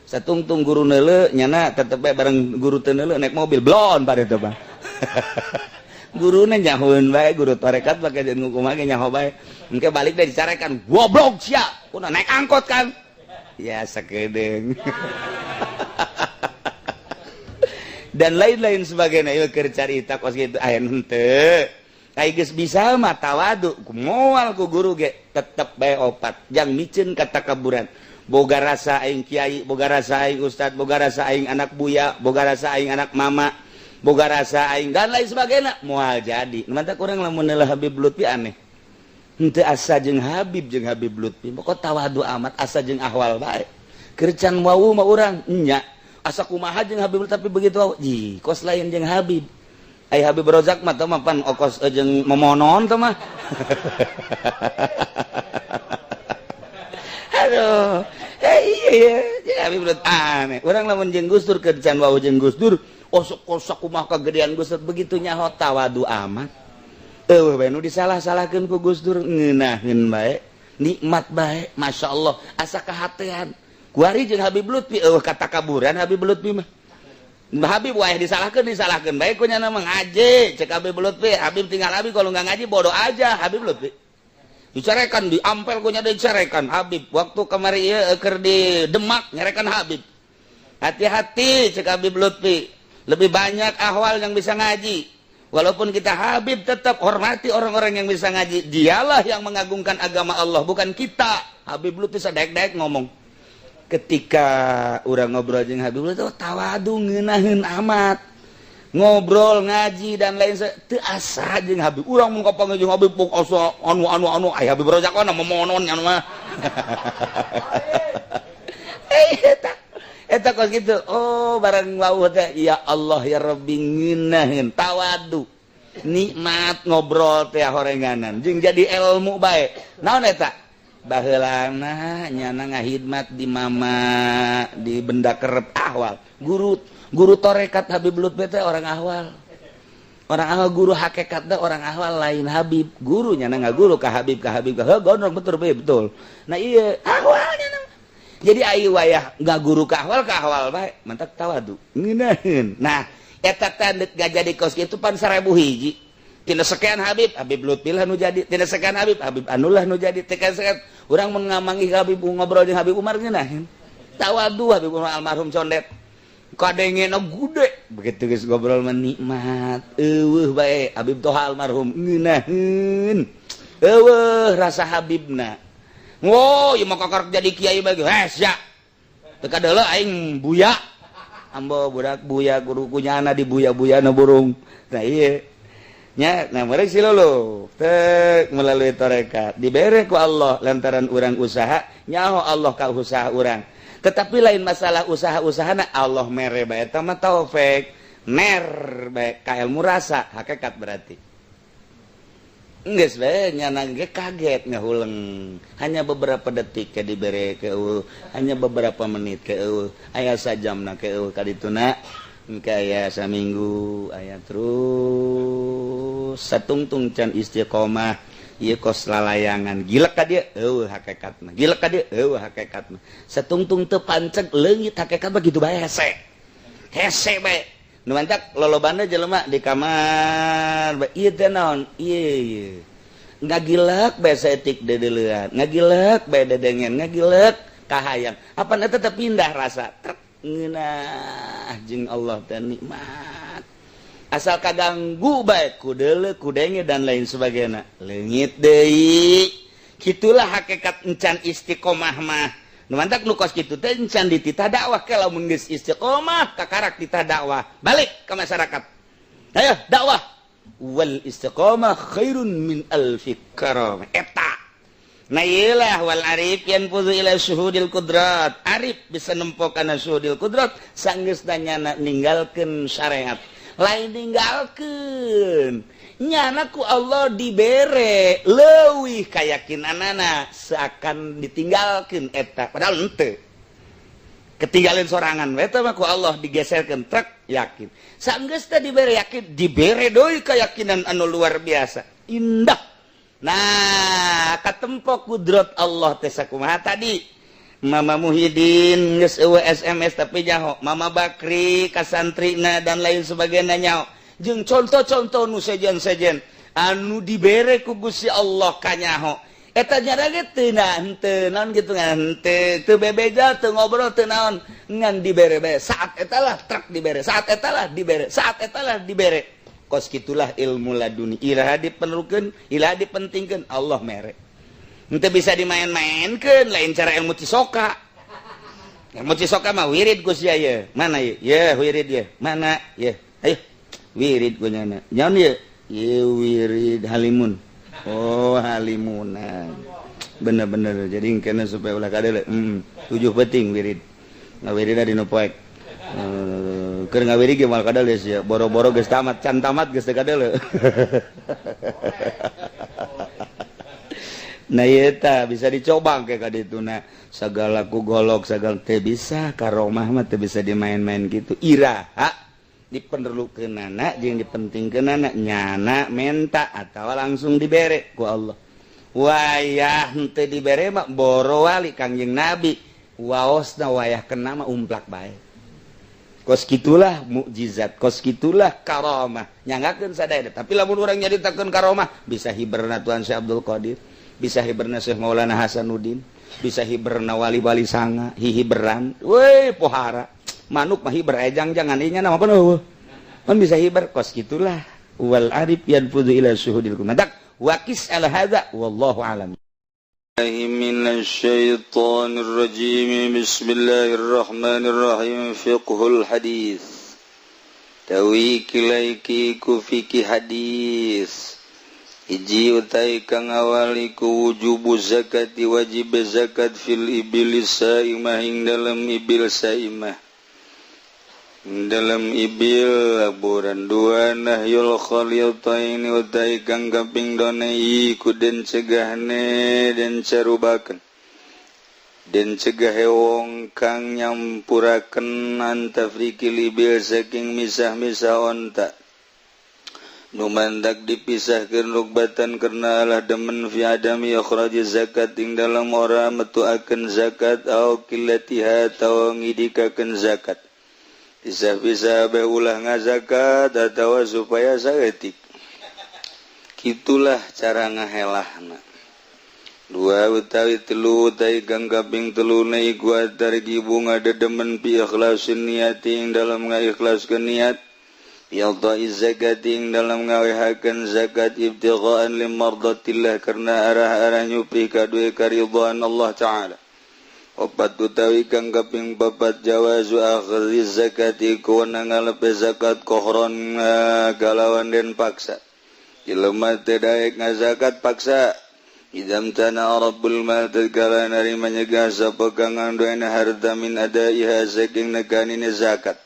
satungtung guru neuleuh nyana tetep bae bareng guru teu neuleuh naik mobil blon pada teh Bang guruna nyahoeun bae guru tarekat pake jeung kumaha ge nyaho bae engke balik deui dicarekan goblok sia kunaon naik angkot kan ya sakedeung dan lain-lain sebagainya ieu keur carita kos kitu aya henteu ai geus bisa mah tawadu moal ku guru ge tetep bae opat jang miceun ka takaburan boga rasa aing kiai boga rasa aing ustad boga rasa aing anak buya boga rasa aing anak mama boga rasa aing dan lain sebagainya moal jadi mantap urang lamun neulah Habib Lutfi aneh henteu asa jeung Habib Lutfi pokok tawadu amat asa jeung ahwal bae keur can wau mah urang nya asa kumaha jeung Habib tapi begitu wau ji kos lain jeung Habib ai Habib Rozak mah teh mah pan okos jeung memonon teh mah aduh iya Habib Lutfi aneh urang lamun jeung Gus Dur keur can wau jeung Gus Dur osok-osok kumaha kagedean Gus Dur begitu nyaho tawadu amat eueuh bae nu disalah-salahkeun ku Gus Dur ngeunaheun bae nikmat bae masyaallah asa kahatean kuari jeung Habib Lutfi eueuh kata kaburan Habib Lutfi mah Habib wae disalahkeun bae ku nyana mah ngaji cek Habib Lutfi Habib tinggal Habib kalau enggak ngaji bodoh aja Habib Lutfi dicarekan di ampel ku nya dicarekan Habib waktu kamari ieu keur di Demak nyarekan Habib hati-hati cek Habib Lutfi lebih banyak ahwal yang bisa ngaji walaupun kita Habib tetap hormati orang-orang yang bisa ngaji dialah yang mengagungkan agama Allah bukan kita Habib Lutfi sadek-dek ngomong ketika urang ngobrol jeung Habib Lutfi tawadu ngeunaheun amat ngobrol ngaji dan lain teu asa jeung Habib urang mun kapanggih jeung Habib pok asa anu ai Habib Rozak kana memonon nya mah eta kos gitu oh barang wau teh ya Allah ya Rabbi ngeunaheun tawadu nikmat ngobrol teh horenganan jeung jadi ilmu bae naon eta baheulana nyana ngahidmat di mama di benda kerep ahwal guru torekat Habib Lutfi teh orang ahwal guru hakikat teh orang ahwal lain Habib guru nyana ngaguru ka Habib gondrong betul nah ieu ahwalnya jadi ayu wayah nggak guru kahwal bae mantap tawadu ngeunaheun nah eta teh gak jadi kos kitu pan 1000 hiji tina sekian Habib Lutfi lah nu jadi tina sekian Habib anulah nu jadi tina sekian Urang mun ngamangi Habib ngobrol jeung Habib Umar geunah. Tawadu Habib Umar almarhum condet. Kadengena gude. Begitu geus ngobrol mah nikmat. Eueuh bae Habib Toha almarhum ngeunaheun. Eueuh rasa Habibna. Wo, ieu mah kakar jadi kiai bagi. Sia. Teu kadeuleu aing buya. Ambo budak buya guru kunyana di buya-buyana burung. Nah ieu. Nya, nah mereka silolo. Tek melalui tarekat. Dibere ku Allah lantaran urang usaha, nyaho Allah ka usaha urang. Tetapi lain masalah usaha-usahana Allah mere bae eta mah taufik. Mer bae ka ilmu rasa, hakikat berarti. Geus bae nyana ge kaget ngahuleung. Hanya beberapa detik ke dibere ke hanya beberapa menit ke aya sajamna ke kadituna. Kaya saminggu aya terus satungtung can istiqomah ieu kos lalayangan gilek ka dieu hakikatna gilek ka dieu hakikatna satungtung teu panceg leungit hakikat mah kitu bae hese bae nu mantak lolobana jelema di kamar bae ieu teh naon ieu ngagilek bae saeutik dedeleuan ngagilek bae dedengen ngagilek kahayang apana teh pindah rasa ngeunah jeung Allah teh nikmat asal kaganggu bae ku deuleu ku denge dan lain sebagainya leungit deui kitulah hakikat encan istiqomah mah nu mantak nu kos kitu teh encan dititah dakwah ke lamun geus istiqomah kakarak dititah dakwah balik ke masyarakat ayo dakwah wal istiqomah khairun min alfi karam eta. Nah iyalah wal arif yanfuzu ila syuhudil qudrat. Arif bisa nempo kana syuhudil qudrat sanggeus danyana ninggalkeun syariat. Lain ninggalkeun. Nyana ku Allah dibere leuwih kayakinanana seakan ditinggalkeun eta padahal henteu. Ketinggalan sorangan eta mah ku Allah digeserkeun trek yakin. Sanggeus teh dibere yakin dibere deui keyakinan anu luar biasa. Indah. Nah, katempo kudrat Allah teh sakumaha tadi. Mama Muhyiddin geus eueuh SMS tapi nyaho. Mama Bakri ka santrina dan lain sebagainya nyaho. Jeung contoh-contoh nu sejen-sejen anu dibere ku Gusti Allah ka nyaho. Eta nya ge teu henteu naon kitu henteu teu bebeja teu ngobrol teu naon ngan dibere bae. Saat eta lah trek dibere. Saat eta lah dibere. Saat eta lah dibere. Kos kitulah ilmu laduni ilaha diperlukeun ilaha dipentingkeun Allah mere henteu bisa dimain-mainkeun lain cara ilmu cisoka mah wirid Gus ya ye mana ye ye wirid ye mana ye ayo wirid gue nyana nyaon ye ye wirid halimun oh halimunan bener-bener jadi engkena supaya ulah kadele 7 penting wirid ngawirid di nu poek keur ngawiri ge moal kadal ya boro-boro geus tamat can tamat geus teu kadal nah ieu tah bisa dicoba ke kadituna sagala ku golok sagala teu bisa karomah mah teu bisa dimain-main kitu iraha diperlukeunana jeung dipentingkeunana nyana menta atawa langsung dibere ku Allah wayah henteu dibere mah boro wali Kangjeng Nabi waosna wayah kena mah umplak bae kos gitulah mukjizat, kos gitulah karamah. Nyangakeun sadaya, tapi lamun urang nyaritakeun karamah, bisa hiberna Tuan Syekh Abdul Qadir, bisa hiberna Syekh Maulana Hasanuddin, bisa hiberna wali-wali sanga, hihiberan. Weh, pohara. Manuk mah hiber ejang jangan ieu nya nama peueuh. Mun bisa hiber kos gitulah. Wal arif yanfudu ila syuhudil kumadak. Waqis ala hadza wallahu alam. من الشيطان الرجيم بسم الله الرحمن الرحيم فقه الحديث tawi kilaiki ku fikih hadis hiji utai kang awali ku wujubu zakati wajib zakat fil ibilis saimah ing dalam ibil saimah dalam ibil laburan dua nahyul khalitaini utai kang kaping donai ku den cegahne den carubaken den cegahe wong kang nyampuraken antafrikil ibil saking misah-misah onta nu mandak dipisahkeun rugbatan karena alah demen fi adami akhraj zakat ing dalam ora metuakeun zakat au qillatiha taw ngidikakeun zakat bisa-bisa bae ulah ngazakat atawa supaya saeutik. Kitulah cara ngahelahna. dua utawi telu utai kang kaping telu na iku atargibu ngadedemen pi ikhlasin niati ing dalam ngaikhlaskeun niat yadai zakati ing dalam ngawehakeun zakat ibtighaan limardatillah karena arah-arah nyupi kadue karidhaan Allah taala. Opat utawi kang kaping papat jawazu akhdhi zakati kuwana ngalepe zakat kohron galawan den paksa jelema teu daek ngazakat paksa idam tanah rabbul mal tatkala narima nyegah sapegang andoena harta min adaiha saking neganine zakat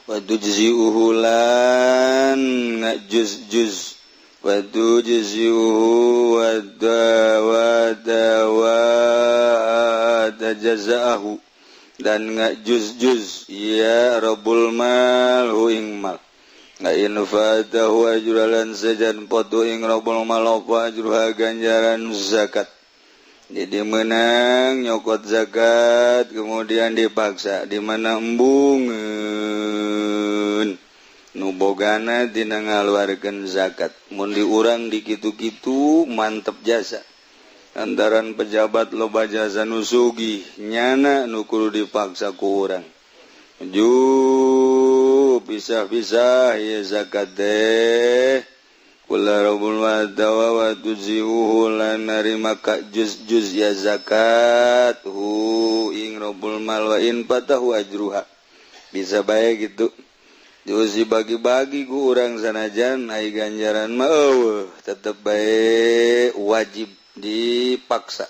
wa tujzi'uhu lan ngajuz-juz wa tujzi'uhu wa jazaahu dan ngajuz-juz ya rabbul mal hu ing mal ngain fatahu ajralan sajan potu ing rabbul mal apa ajruha ganjaran zakat. Jadi menang nyokot zakat kemudian dipaksa di mana embungeun nu bogana dina ngaluarkeun zakat mun diurang di kitu-kitu mantep jasa antaran pejabat loba jasa nu sugih nyana nu kudu dipaksa ku urang pisah-pisah ya zakat teh kula rabbul wadawa wa tuzihu lan narima ka juz-juz ya zakat hu ing rabbul mal wa in patahu ajruha bisa bae gitu juz dibagi-bagi ku urang sanajan ai ganjaran mah tetep bae wajib dipaksa.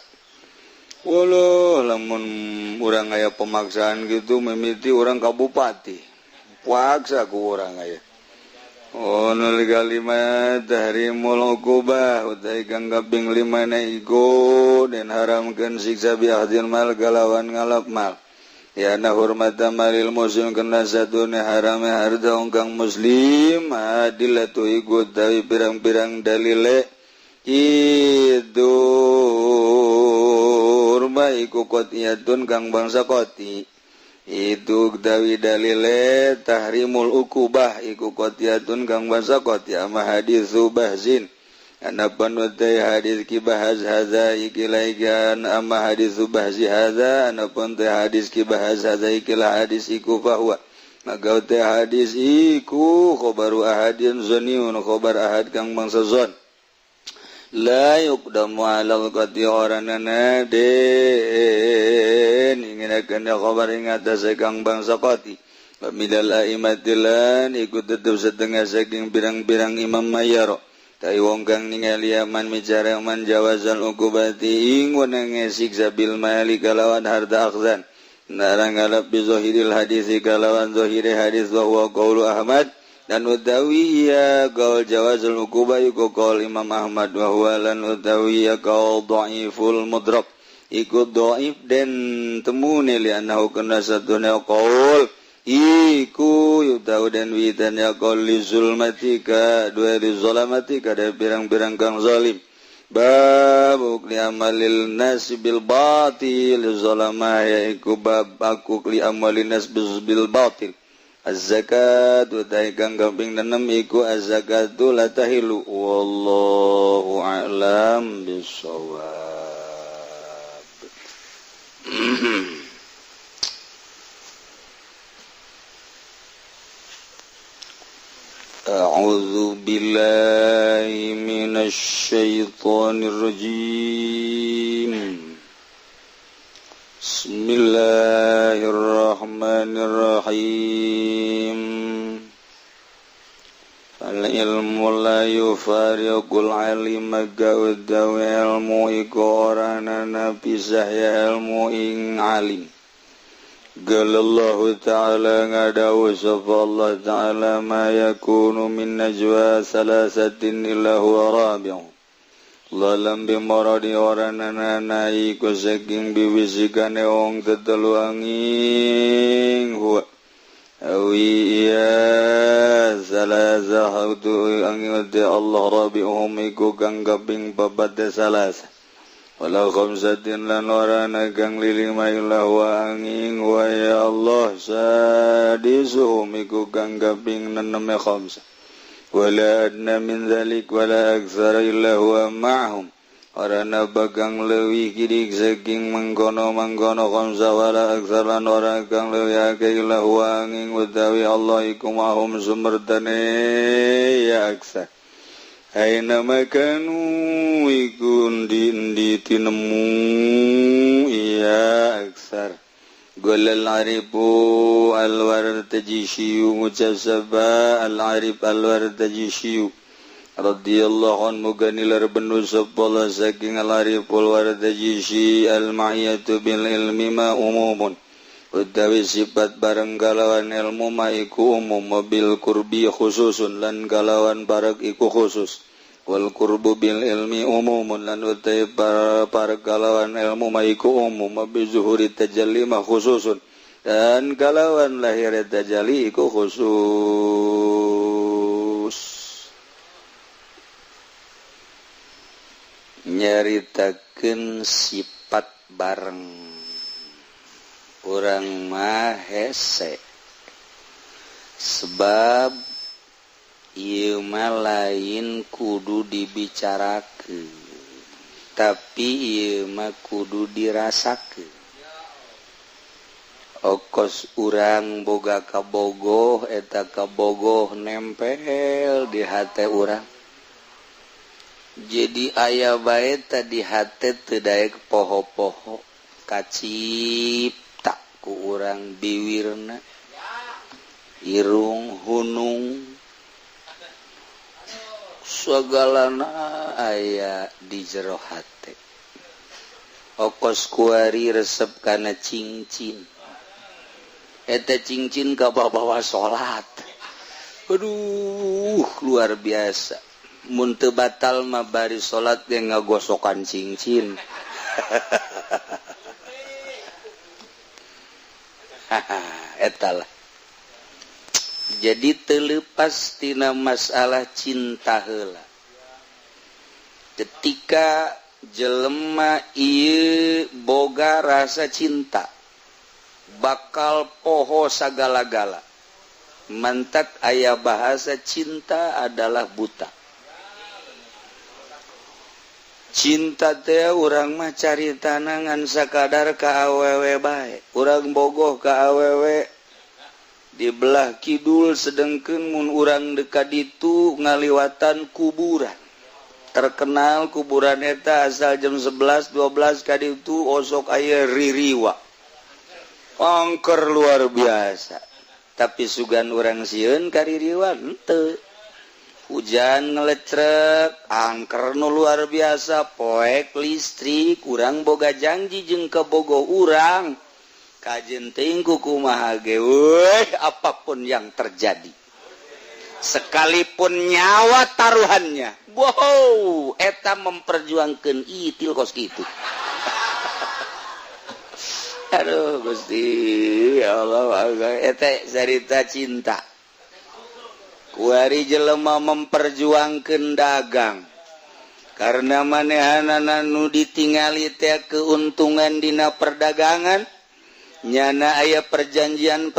Walau lamun urang aya pemaksaan gitu mimiti urang ka bupati paksa ku urang aya nul kalimat tahrimul uqubah utai kang kaping 5 na iku den haramkeun siksa bi ahdil mal galawan ngalap mal ya na hurmata malil muslim kana satune harame harta kang muslim adillatu iku tawi pirang-pirang dalile itu urba iku qotiyatun kang bangsa qoti itu dawi dalile tahrimul uqubah iku qotiyatun kang bangsa qoti ama hadis bahzin anapan utai hadis kibahaz hadza ikilaigan ama hadis bahzi hadza anapan teh hadis kibahaz hadza ikilah hadis iku bahwa maka utai hadis iku khobaru ahadin zoniun khobar ahad kang bangsa zon la yuqdamu alal qati oranana den inginakeun khabar ing atase kang bangsa qati pamilal aimatilan ikut tetep setengah saking pirang-pirang imam mayaro tai wong kang ningali aman micara man jawazal uqubati ing wenenge siksa bil mali kalawan harta akhzan narang alab bi zahiril hadis kalawan zahire hadis wa huwa qaulu ahmad dan utawi ya qaul jawazul uqubah iku qaul Imam Ahmad wa huwa lan utawi ya qaul dhaiful mudrab iku dhaif den temune li annahu kana satuna qaul iku yutau dan witan ya qaul li zulmatika dua li zulamatika da pirang-pirang kang zalim bab li amalil nas bil batil zulama ya iku bab aku li amalin nas bil batil az-zakat utai kang kaping 6 iku az-zakatu la tahilu wallahu a'lam bissawab. A'udzu billahi minasy syaithanir rajim. Bismillahirrahmanirrahim. Al-ilmu la yufariqul alima ga'uddawi ilmu iku oranana pisah ya ilmu ing alim. Galallahu ta'ala ngadawu sapa Allah ta'ala ma yakunu min najwa salasatin illa huwa rabi'u lalam bimoradi oranana naiku saking biwisikane wong tetelu angin huwa awi iya salasa hautu angin uti Allah rabi'uhum iku kang kaping papat salasa wala khamsatin lan orana kang lilima illa huwa angin huwa ya Allah sadisuhum iku kang kaping 6 khamsa wala adna min dhalik wala aktsara illa huwa ma'hum Orana bagang leuwih kidik saking mangkono khamsawala aksaran ora kang leuwih akeh lahu angin utawi Allah iku mahum sumbertane ya aksa. Aina makanu iku ndi tinemu ya aksar. Golal arifu al-wartajishiyu mucasaba al-arif al-wartajishiyu radhiyallahu anhu ganilar benu sabala saking al-ariful wartajishi al-ma'iyatu bil ilmi ma umumun utawi sifat bareng kalawan ilmu ma iku umum bil kurbi khususun lan kalawan barek iku khusus wal kurbu bil ilmi umumun lan utawi barek kalawan ilmu ma iku umum bi zuhuri tajalli ma khususun dan kalawan lahir tajalli iku khusus. Nyaritakeun sifat bareng urang mah hese sebab ieu mah lain kudu dibicarakeun tapi ieu mah kudu dirasakeun okos urang boga kabogoh eta kabogoh nempel di hate urang. Jadi aya bae tadi hate teu daek poho-poho kacipta ku urang biwirna irung hunung sagalana aya di jero hate okos kuari resep kana cincin eta cincin ka bawa salat aduh luar biasa. Mun teu batal mah bari salat ge ngagosokan cincin. Eta lah. Jadi teu leupas tina masalah cinta heula. Ketika jelema ieu boga rasa cinta bakal poho sagala-gala. Mantak aya bahasa cinta adalah buta. Cinta teh urang mah caritana ngan sakadar ka awewe bae. Urang bogoh ka awewe di belah kidul sedengkeun mun urang dekat ditu ngaliwatan kuburan. Terkenal kuburan eta asal jam 11 12 ka ditu osok aya ririwa. Angker luar biasa. Tapi sugan urang sieun ka ririwa henteu. Hujan ngelecrek, angker nu luar biasa, poek listrik, urang boga janji jeung kebogoh urang. Kajen teuing kumaha ge, apapun yang terjadi. Sekalipun nyawa taruhannya. Wow, eta memperjuangkeun itil kos kitu. Aduh Gusti, ya Allah, eta cerita cinta. Kuari jelema memperjuangkeun dagang karena manehanana nu ditingali teh keuntungan dina perdagangan nyana aya perjanjian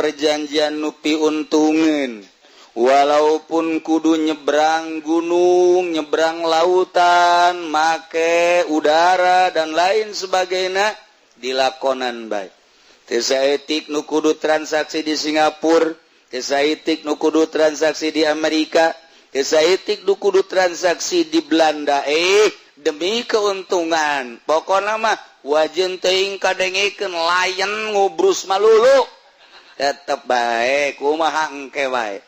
nu piuntungeun walaupun kudu nyebrang gunung nyebrang lautan make udara dan lain sebagainya dilakonan bae teu saeutik nu kudu transaksi di Singapura kesaitik nu kudu transaksi di Amerika, kesaitik nu kudu transaksi di Belanda. Demi keuntungan. Pokona mah wajeun teuing kadengekeun layan ngubrus malulu. Tetep bae kumaha engke wae.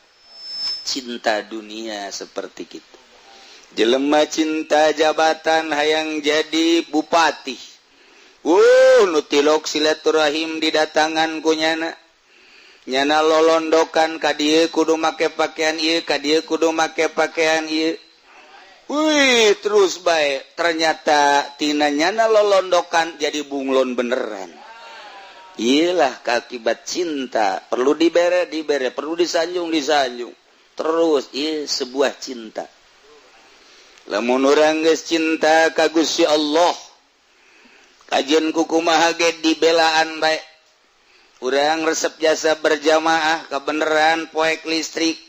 Cinta dunia seperti kitu. Jelema cinta jabatan hayang jadi bupati. Nu tilok silaturahim didatangan ku nyana lolondokan ka dieu kudu make pakaian ieu ka dieu kudu make pakaian ieu terus bae ternyata tina nyana lolondokan jadi bunglon beneran iyalah akibat cinta perlu dibere perlu disanjung terus ieu sebuah cinta lamun urang geus cinta ka Gusti Allah kajian kukumaha ge dibelaan bae urang resep jasa berjamaah kebeneran poek listrik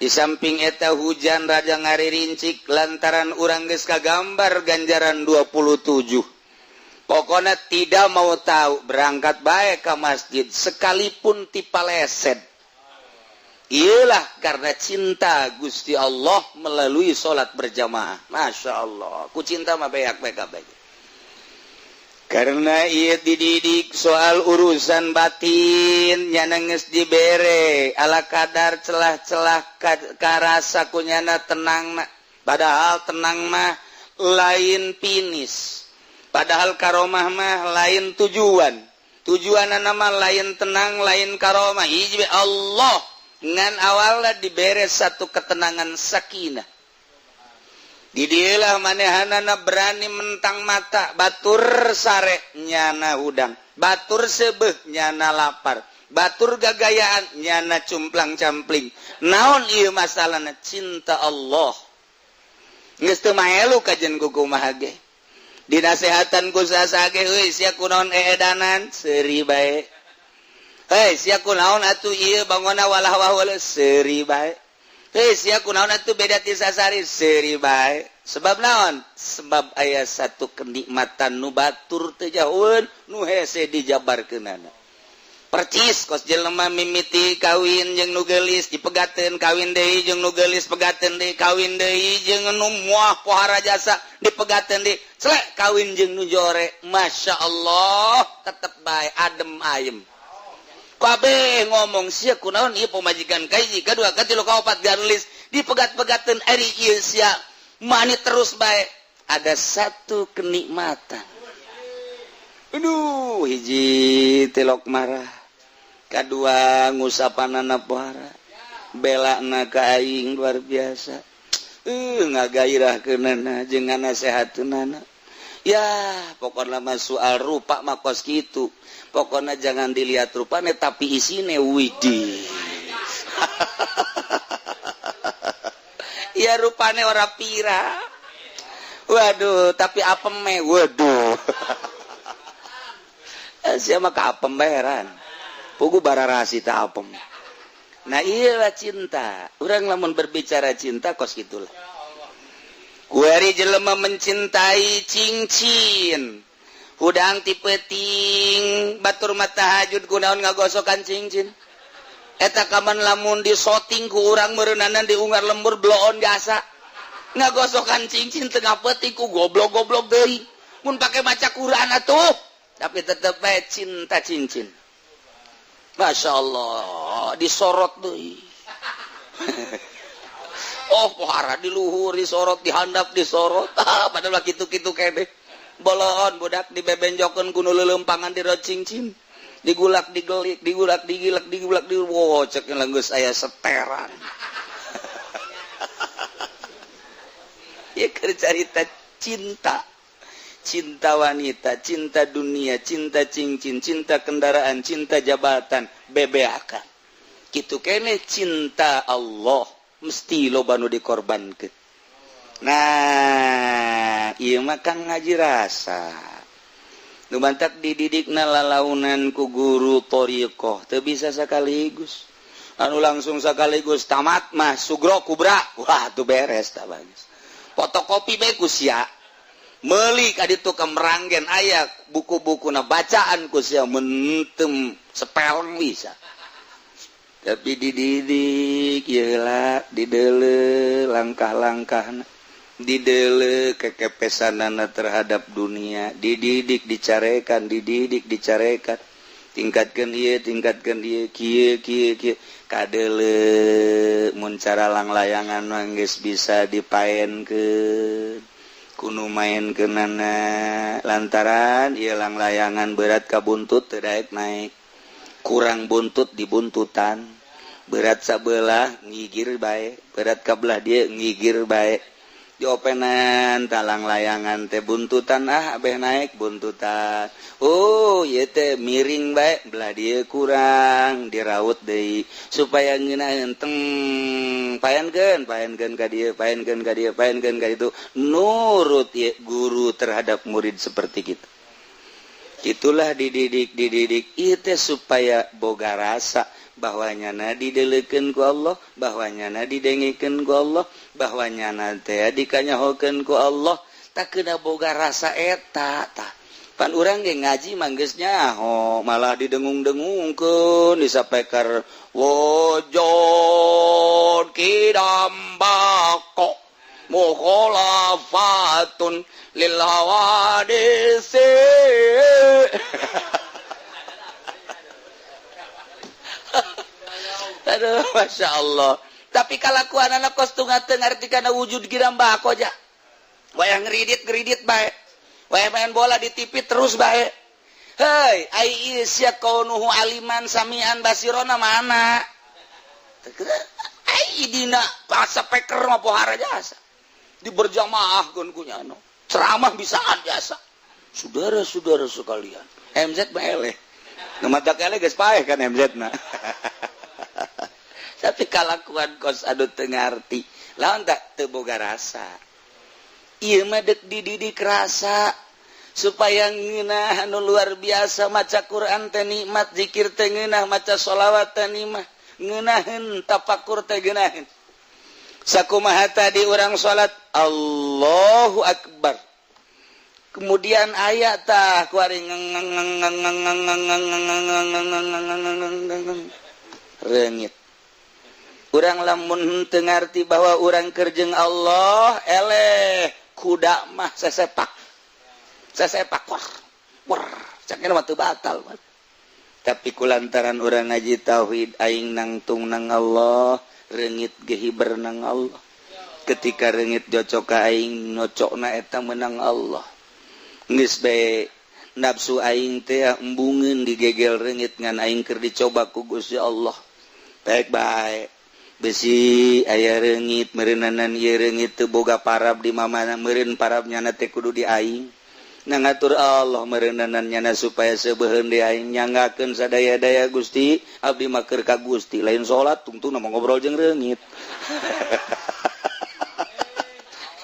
di samping eta hujan Raja ngaririncik lantaran urang geus kagambar ganjaran 27. Pokoknya tidak mau tahu berangkat baik ke masjid sekalipun tipaleset. Iyalah karena cinta Gusti Allah melalui sholat berjamaah. Masya Allah, ku cinta mah beak-beak. Karena ia dididik soal urusan batin nyana geus dibere ala kadar celah-celah karasa kunyana tenang padahal tenang mah lain pinis padahal karomah mah lain tujuan nama lain tenang lain karomah hiji Allah ngan awalna dibere satu ketenangan sakinah. Di dialah manehanana berani mentang mata batur sare nyana hudang batur sebeh nyana lapar batur gagayaan nyana cumplang campling naon ieu masalahna cinta Allah geus teu maelu kajen ku kumaha ge dinasehatan ku sasage euy sia kunaon eedanan seuri bae hei sia kunaon atuh ieu bangona walah wahul seuri bae hei sia kunaon atuh beda ti sasari seuri bae. Sebab naon? Sebab aya satu kenikmatan nu batur teu jauheun nu hese dijabarkeunana. Percis kos jelema mimiti kawin jeung nu geulis dipegateun kawin deui jeung nu geulis pegateun deui kawin deui jeung nu moah pohara jasa dipegateun deui celek kawin jeung nu jore masyaallah tetep bae adem ayem. Kabeh ngomong sia kunaon ieu pamajikan kahiji kadua katilu kaopat garulis dipegat-pegateun ari ieu sia mani terus baik ada satu kenikmatan. Aduh hiji telok marah kadua ngusapanana pohara belana ka aing luar biasa ngagairahkeunana jeung nganasehateunana ya pokona mah soal rupa mah kos kitu pokona jangan dilihat rupane tapi isine widih. Ya rupane ora pira. Waduh, tapi apem me, waduh. Sia mah ka apem bayaran. Pugu bararasi ta apem. Nah, iyalah cinta. Urang lamun berbicara cinta kos gitulah. Kuari jelema mencintai cincin. Hudang ti peuting, batur mah tahajud kunaon ngagosokan cincin. Eta kaman lamun di shooting ku urang meureunana diungar lembur bloon jasa ngagosokan cincin tengah peuting ku goblok-goblok deui mun pake maca Quran atuh tapi tetep bae cinta cincin. Masya Allah disorot deui. Oh pohara di luhur disorot dihandap disorot padahal kitu-kitu kene boloon budak dibebenjokeun ku nu leuleumpangan di rod cincin digulak digelik digulak digilak digulak di wow cek geus aya seteran. Ya keur carita cinta wanita, cinta dunia, cinta cincin, cinta kendaraan, cinta jabatan, bebeakan. Kitu kene cinta Allah mesti loba nu dikorbankeun. Nah, ieu mah kan ngaji rasa. Nu bantak dididikna lalaunan ku guru thariqah teu bisa sakaligus. Anu langsung sakaligus tamat mah sugro kubra. Wah, tuh beres tah bagus. Fotokopi bae ku sia. Meuli ka ditu ke meranggen aya buku-bukuna bacaan ku sia mentem sepeleng bisa. Tapi dididik ieu lah dideuleu langkah-langkahna. Dideuleu kekepesanana terhadap dunia, dididik dicarekan tingkatkeun ieu kieu kadeuleu mun cara langlayangan mah geus bisa dipaenkeun kudu maenkeunana lantaran ieu langlayangan berat ka buntut teu daek naik kurang buntut dibuntutan berat sabelah ngigir bae berat ka belah dieu ngigir bae diopenan talang layangan teh buntutan abeh naik buntutan oh ieu teh miring bae belah dieu kurang diraut deui supaya ngeunah henteng paenkeun ka dieu nurut ya guru terhadap murid seperti kitu. Itulah dididik ieu teh supaya boga rasa bahwanya na dideleukeun ku Allah, bahwanya na didengikeun ku Allah, bahwanya na teh dikanyahokeun ku Allah, tak kena boga rasa eta tah. Pan urang ge ngaji manggeus nyaho, malah didengung-dengungkeun disapaikar wujud kidambako mukhalafatun lil hawadisi. Aduh, Masya Allah. Tapi kalakuan anak kos tungateng artikan wujud kidambako aja. Wayah ngeridit baik. Wayah main bola di TV terus baik. Hei, ai isya kaunuhu aliman samian basirona mana? Ai dina bahasa peker mah pohara jasa. Di berjamaah gun kunyano. Ceramah bisaan jasa. Saudara-saudara sekalian. MZ baeleh. Ngamadak eleh geus paeh kan MZ na. Tapi kalakuan kos adu teu ngarti. Lawan tak teu boga rasa. Ieu mah deuk dididik rasa supaya ngeunah anu luar biasa maca Quran teh nikmat, zikir teh ngeunah, maca sholawat teh nikmat, ngeunaheun tafakur teh geunaheun. Sakumaha tadi urang salat Allahu Akbar. Kemudian ayat tah kuari reungit. Urang lamun teu ngarti bahwa urang keur jeung Allah eleh kuda mah sesepak war cakna mah teu batal. Tapi kulantaran urang ngaji tauhid aing nangtung nang Allah, reungit ge hiber nang Allah. Ketika reungit jocok ka aing nocokna eta menang Allah. Geus bae nafsu aing teh embungeun digegel reungit ngan aing keur dicoba ku Gusti Allah. Baik-baik besi aya reungit meureunnanan ieu reungit teu boga parab di mamana meureun parabnya na teh kudu di aing. Nangatur Allah meureunnanan nyana supaya sebeuheun di aing nyanggakeun sadaya-daya Gusti abdi mah keur ka Gusti lain salat tungtung mah ngobrol jeung reungit.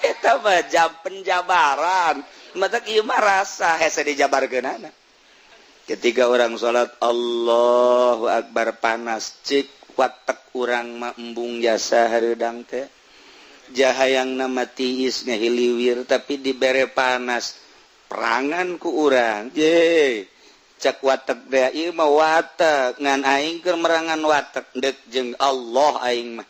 Eta mah jam penjabaran. Mata ieu mah rasa hese dijabarkeunana. Ketika orang salat Allahu Akbar panas cik watak urang mah embung jasa hareudang teh jahayangna mah tiis ngahiliwir tapi dibere panas perangan ku urang je cak watak teh ieu mah watak ngan aing keur merangan watak deuk jeung Allah aing mah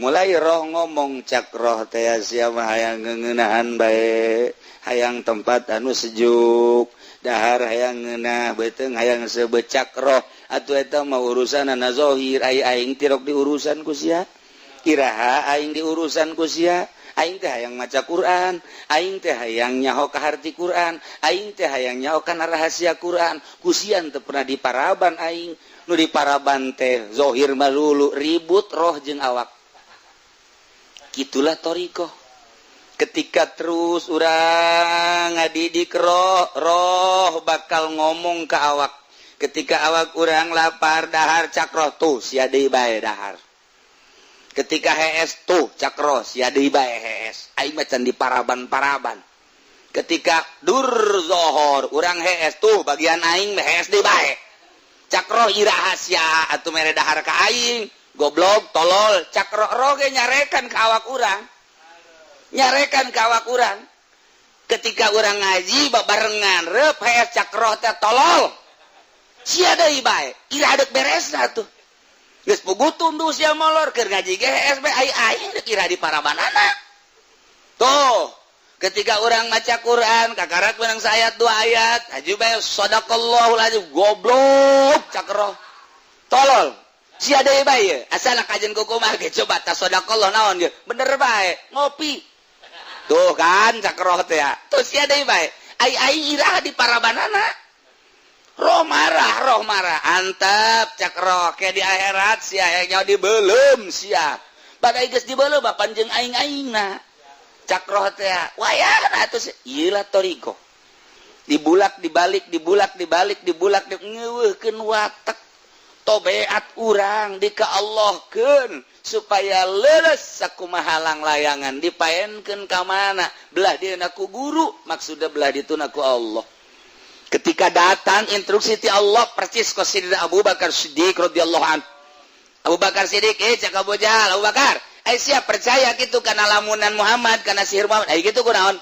mulai roh ngomong cak roh teh sia mah hayang ngeuneunahan bae hayang tempat anu sejuk dahar hayang ngeunah beuteung hayang sebecak roh atuh eta mah urusanna zahir aing tirok diurusan ku sia iraha aing diurusan ku sia aing teh hayang maca Quran aing teh hayang nyaho ka harti Quran aing teh hayang nyaho kana rahasia Quran ku sia teu pernah diparaban aing nu diparaban teh zahir mah lulu ribut roh jeung awak kitulah thariqah. Ketika terus urang ngadidik roh bakal ngomong ke awak. Ketika awak urang lapar dahar cakroh tuh sia deui bae dahar. Ketika hees tuh cakroh sia deui bae hees. Aing macan di paraban-paraban. Ketika dur zohor urang hees tuh bagian aing hees deui bae. Cakroh iraha sia atuh mere dahar ka aing. Goblok tolol cakroh roge nyarekan ka awak urang. Nyarekan ka awak urang ketika urang ngaji babarengan reup hees cakroh teh tolol sia deui bae ira deuk beresna tuh geus pugutun tuh sia molor keur ngaji ge hees bae ai deuk ira di parabanana tuh ketika urang maca Quran kakarat menang sayat 2 ayat aju bae sadaqallahul azim goblok cakroh tolol sia deui bae asal kajen kumaha ge coba ta sadaqallah naon ge bener bae ngopi tuh kan cakroh teh ya terus sia deui bae ai irah di parabanana roh marah antap cakroh ke di akhirat sia nya dibeulem sia badai geus dibeulem panjeung aing-aingna cakroh teh ya wayahna atuh ieu lah thariqah dibulak dibalik ngeuweuhkeun watak tobeat urang dika Allahkeun supaya leres sakumaha halang layangan dipaenkeun ka mana belah dieuna ku guru maksudna belah dituna ku Allah ketika datang instruksi ti Allah persis ka Sidina Abu Bakar Siddiq radhiyallahu anhu. Abu Bakar Siddiq cak Abu Jahal, Abu Bakar siap percaya gitu kana lamunan Muhammad kana sihir Muhammad gitu kunaon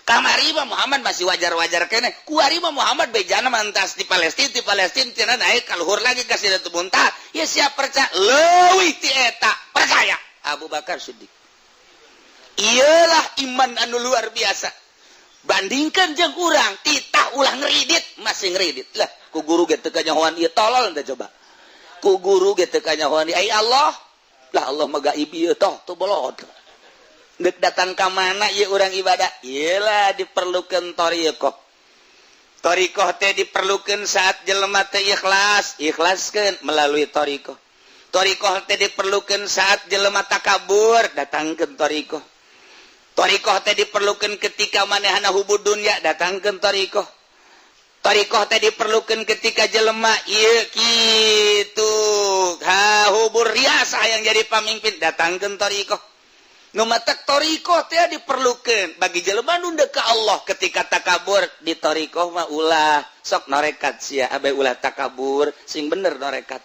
kamari mah Muhammad masih wajar-wajar kene kuari mah Muhammad bejana mantas di Palestina tina naik ka luhur lagi ka Sidratul Muntaha ya siap percaya leuwih ti eta percaya Abu Bakar Siddiq iyalah iman anu luar biasa bandingkan jeung urang titah ulah ngeridit masih ngeridit lah ku guru ge teu kanyahoan ieu tolol teh coba ku guru ge teu kanyahoan ai Allah lah Allah mah gaib ieu toh tu bolot dek datang ka mana ieu urang ibadah iyalah diperlukeun thariqah teh diperlukeun saat jelema teh ikhlaskeun melalui thariqah teh diperlukeun saat jelema takabur datangkeun thariqah teh diperlukeun ketika manehna hubud dunya datangkeun thariqah teh diperlukeun ketika jelema ieu kitu hubur riasah yang jadi pamimpin datangkeun thariqah nu matak thariqah teh diperlukeun bagi jelema nu deuk ka Allah ketika takabur di thariqah mah ulah sok norekat sia abe ulah takabur sing bener norekat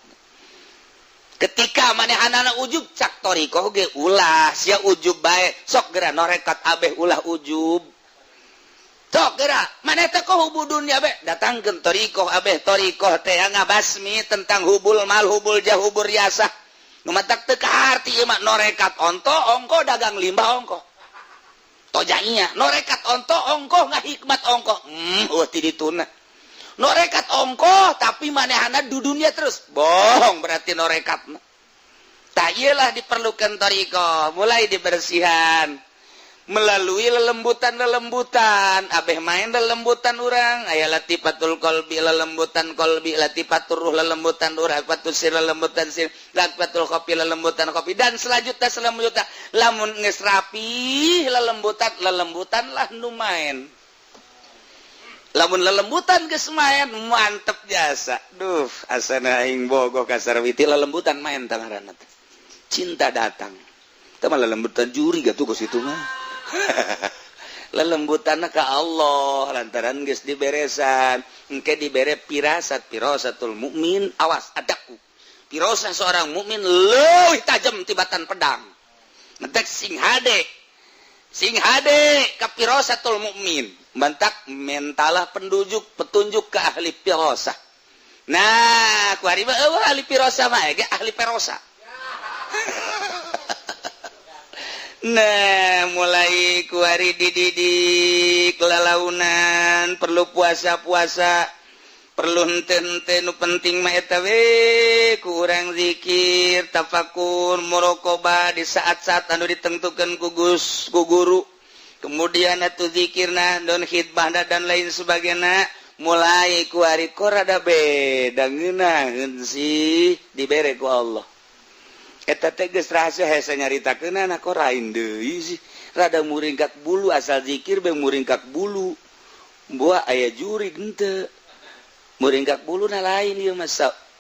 ketika manehana ujub cak thariqah ge ulah sia ujub bae sok geura norekat abeh ulah ujub sok geura maneh teh ka hubul dunya be datangkeun thariqah abeh thariqah teh ngabasmi tentang hubul mal hubul jah hubul riasah nu matak teu kaharti ieu mah norekat onto ongko dagang limbah ongko tojainya norekat onto ongko ngahikmat ongko ti dituna norekat ongko tapi manehana du dunia terus bohong berarti norekatna tah ieulah diperlukeun thariqah mulai dibersihan melalui lelembutan abeh main lelembutan urang aya latifatul qalbi lelembutan qalbi latifatur ruh lelembutan ruh latifatul sir lelembutan sir latifatul qafi lelembutan qafi dan selanjutnya lamun geus rapi lelembutan lah nu main lamun lelembutan geus main mantep jasa duh asana aing bogoh kasar witi lelembutan main tangaranna cinta datang teh mah lelembutan juri gatuh ku situ mah lelembutanna ka Allah lantaran geus diberesan engke dibere firasatul mukmin awas adaku firasah seorang mukmin leuwih tajam tibatan pedang mentek sing hade ka firasatul mukmin bantak mentalah petunjuk ke ahli firasah nah kuari mah ahli firasah mah ge ahli firasah nah mulai kuari dididik lalaunan perlu puasa perlu henteu nu penting mah eta we kurang zikir tafakur muraqabah di saat-saat anu ditentukeun ku guru kemudian atuh zikirna don khidmah dan lain sebagainya mulai kuari rada beda ngeunaheun sih dibere ku Allah eta teh geus rahasia hese nyaritakeunana kok lain deui sih rada muringkak bulu asal zikir be muringkak bulu buah aya jurig henteu muringkak buluna lain ieu mah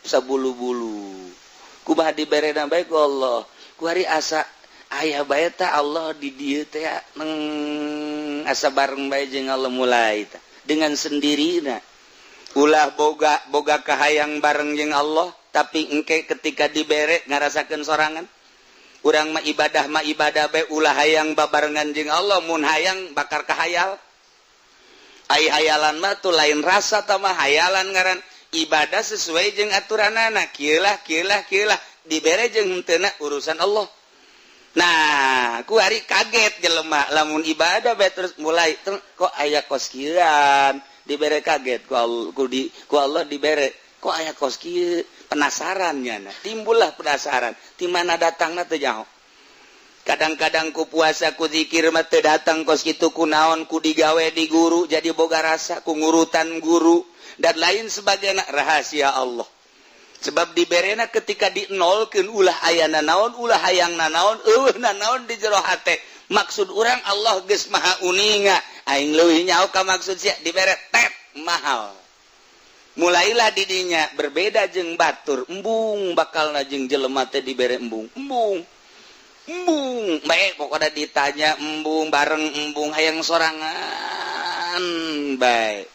sabulu-bulu kumaha diberena bae ku Allah kuari asa aya bae teh Allah di dieu teh asa bareng bae jeung Allah mulai teh dengan sendirina ulah boga kahayang bareng jeung Allah tapi engke ketika dibere ngarasakeun sorangan urang mah ibadah bae ulah hayang babarengan jeung Allah mun hayang bakar kahayal ai hayalan mah tuh lain rasa tah mah hayalan ngaran ibadah sesuai jeung aturanana kieu lah dibere jeung henteu urusan Allah nah kuari kaget jelema lamun ibadah bae terus mulai kok aya kos kieuan dibere kaget ku Allah dibere kok aya kos kieu penasarannya timbullah penasaran di mana datangna teu nyaho kadang-kadang ku puasa ku zikir mah teu datang kos kitu kunaon ku digawe di guru jadi boga rasa ku ngurutan guru dan lain sebagainya rahasia Allah sebab diberena ketika dinolkeun ulah ayana naon ulah hayangna naon eueuhna naon di jero hate maksud urang Allah geus maha uninga aing leuwih nyaho ka maksud sia dibere tet mahal mulailah didinya berbeda jeung batur embung bakalna jeung jelema teh dibere embung bae pokoknya ditanya embung bareng embung hayang sorangan bae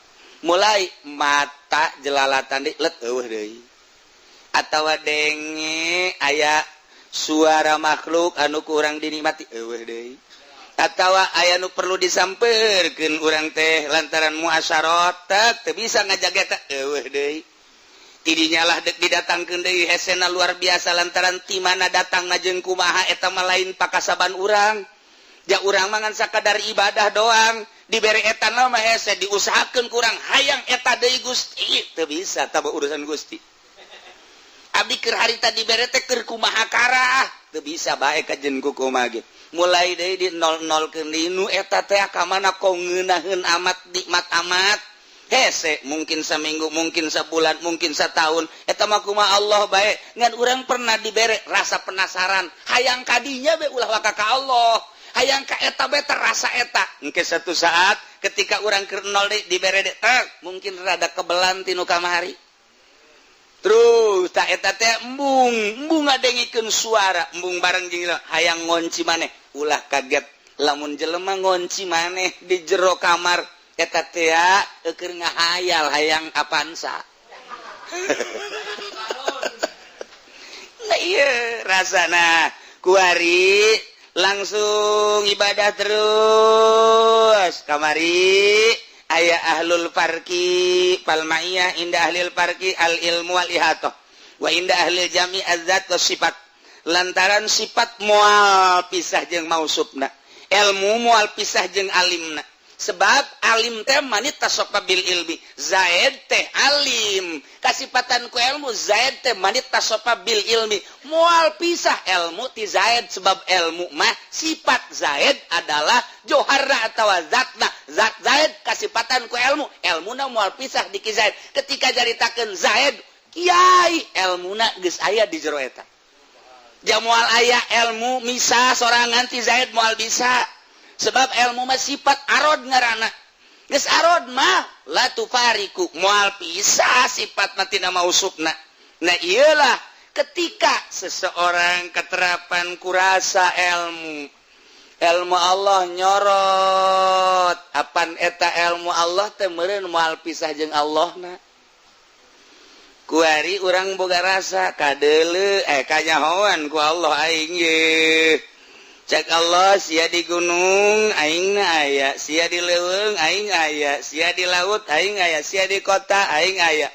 mulai mata jelalatan let atau denge aya suara makhluk anu kurang dinikmati atau aya nu perlu disamperkeun urang teh lantaran muasyarah teu bisa ngajaga tidinya lah dek didatangkeun deui hesena luar biasa lantaran ti mana datangna jeung kumaha eta mah lain pakasaban urang ja urang mangan sakadar ibadah doang dibere eta mah hese diusahakeun kurang hayang eta deui Gusti teu bisa taba urusan Gusti abdi keur harita dibere teh keur kumaha karah teu bisa bae kajen kumaha ge mulai deui di nol-nolkeun deui nu eta teh ka mana kau ngeunaheun amat nikmat amat hese mungkin saminggu mungkin sabulan mungkin satahun eta mah kumaha Allah bae ngan urang pernah dibere rasa penasaran hayang kadinya be ulah waka ka Allah hayang ka eta be terasa eta engke satu saat ketika urang keur nol dibere mungkin rada kebelan tinu kamari terus tak eta teh embung ngadengikeun suara embung bareng jeung hayang ngonci maneh ulah kaget lamun jelema ngonci maneh di jero kamar eta teh keur ngahayal hayang apansa nah ieu rasana kuari langsung ibadah terus kamari aya ahlul farqi palmaiyah inda ahlil farqi al ilmu wal ihatoh wa inda ahlil jami azat was sifat lantaran sifat moal pisah jeung mausufna ilmu moal pisah jeung alimna sebab alim teh manit tasofa bil ilmi zaid teh alim kasifatan ku ilmu zaid teh manit tasofa bil ilmi moal pisah ilmu ti zaid sebab ilmu mah sifat zaid adalah joharna atawa zatna zat zaid kasifatan ku ilmu ilmuna moal pisah di ki zaid ketika jaritakeun zaid kiai ilmuna geus aya di jero eta jamual aya ilmu misah sorangan ti zaid moal bisa sebab ilmu mah sifat arod ngaranna geus arod mah la tufariku moal pisah sifat mah tina mausufna nah iyalah ketika seseorang keterapan kurasa ilmu Allah nyorot apan eta ilmu Allah teh meureun moal pisah jeung Allahna kuari urang boga rasa kadeuleu kanyahoan ku Allah aing ye cek Allah sia di gunung aing aya sia di leuweung aing aya sia di laut aing aya sia di kota aing aya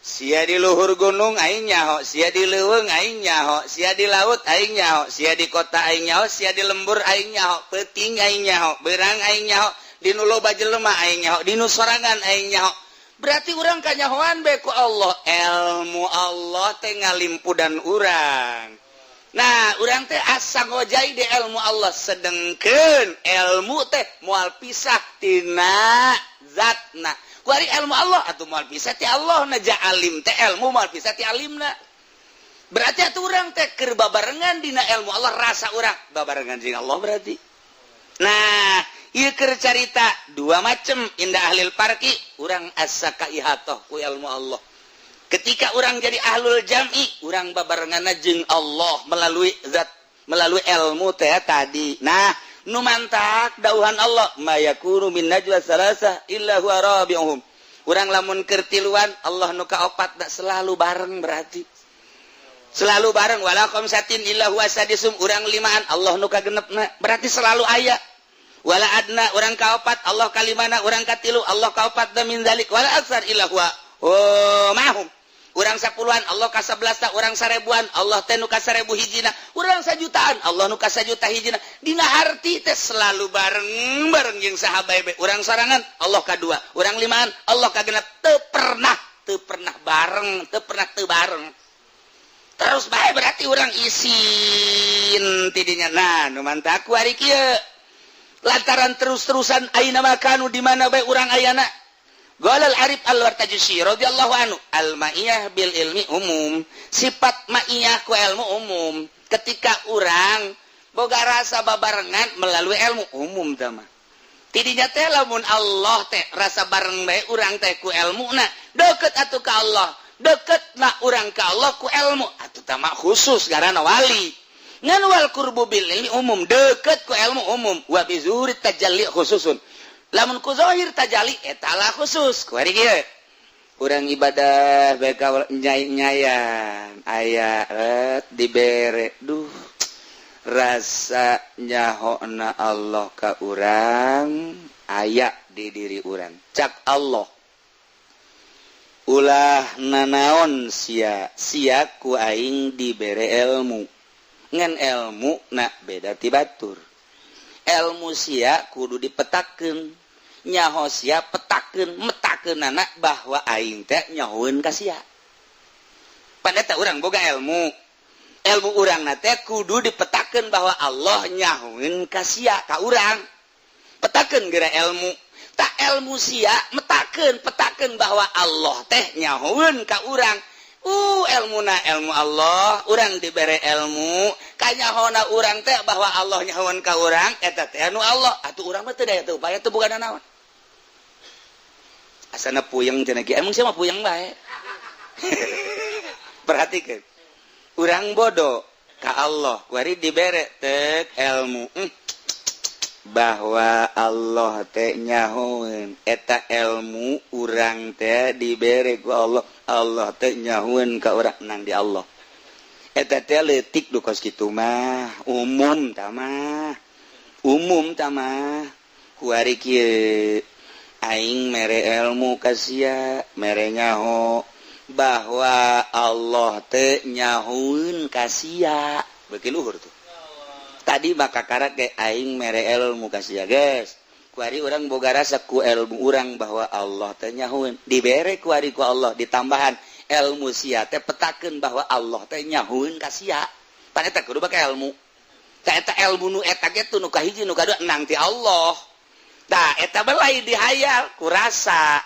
sia di luhur gunung aing nyaho sia di leuweung aing nyaho sia di laut aing nyaho sia di kota aing nyaho sia di lembur aing nyaho peuting aing nyaho beurang aing nyaho di nu loba jelema aing nyaho di nu sorangan aing nyaho berarti urang kanyahoan bae ku Allah ilmu Allah teh ngalimpudan urang nah urang teh asa ngojai di ilmu Allah sedengkeun ilmu teh moal pisah tina zatna kuari ilmu Allah atuh moal pisah ti Allah na ja alim teh ilmu moal pisah ti alimna berarti atuh urang teh keur babarengan dina ilmu Allah rasa urang babarengan jeung Allah berarti nah ieu keur carita dua macem indah ahlil farqi urang asa ka ihatoh ku ilmu Allah ketika orang jadi ahlul jam'i orang babarenganna jeung Allah melalui zat melalui ilmu teh tadi nah nu mantak dauhan Allah mayakunu min najwa salasa illa huwa rabi'uhum urang lamun keur tiluan Allah nu kaopat da selalu bareng berarti selalu bareng wala khamsatin illa huwa sadisum urang limaan Allah nu kagenepna berarti selalu aya wala adna urang kaopat Allah kalimana urang katilu Allah kaopat da min zalik wala aksar illa huwa mahum urang 10-an Allah ka 11 urang 1000-an Allah teh nu ka 1000 hijina urang 1 jutaan Allah nu ka 1 juta hijina dina harti teh selalu bareng jeung sahabat urang sorangan Allah ka 2 urang 5-an Allah ka 6 teu pernah bareng teu bareng terus bae berarti urang isin tidinya nah nu mantap ku ari kieu lantaran terus-terusan aina makanu di mana bae urang ayana Qalal Arif Al-Wartajusi radhiyallahu anhu al-ma'iyah bil ilmi umum sifat ma'iyah ku ilmu umum ketika urang boga rasa babarengan melalui ilmu umum teh mah tidinya teh lamun Allah teh rasa bareng bae urang teh ku ilmuna deukeut atuh ka Allah deuketna urang ka Allah ku ilmu atuh teh mah khusus garana wali ngan wal qurbu bil ilmi umum deukeut ku ilmu umum wa bi zuhuri tajalli khususun lamun ku zahir tajalli eta lah khusus kuari kieu urang ibadah bae ka nyai-nyayan aya dibere duh rasa nyahona Allah ka urang aya di diri urang cak Allah ulah nanaon sia ku aing dibere ilmu ngan ilmu na beda ti batur ilmu sia kudu dipetakeun nyaho sia petakeun metakeun anak bahwa aing teh nyahoeun ka sia pan eta urang boga ilmu urang na teh kudu dipetakeun bahwa Allah nyahoeun ka sia ka urang petakeun geura ilmu tak ilmu sia petakeun bahwa Allah teh nyahoeun ka urang ilmuna ilmu Allah urang dibere ilmu kanyahona urang teh bahwa Allah nyahoeun ka urang eta teh anu Allah atuh urang mah teu daya teu upaya teu boga naon asana puyeng cenah kieu emang sia mah puyeng bae perhatikeun urang bodoh ka Allah kuari dibere teu ilmu bahwa Allah teh nyahoeun eta ilmu urang teh dibere ku Allah teh nyahoeun ka urang nang di Allah eta teh leutik du kos kitu mah umum tah mah kuari kieu aing mere ilmu ka sia mere nyaho bahwa Allah teh nyahoeun ka sia beuki luhur tuh tadi maka karak ke aing mere ilmu ka sia geus kuari urang boga rasa ku ilmu urang bahwa Allah teh nyahoeun dibere kuari ku Allah ditambahan ilmu sia teh petakeun bahwa Allah teh nyahoeun ka sia pan eta kudu bake ilmu ta eta ilmu nu eta ge tu nu kahiji nu kadua nang ti Allah tah eta belai dihayal ku rasa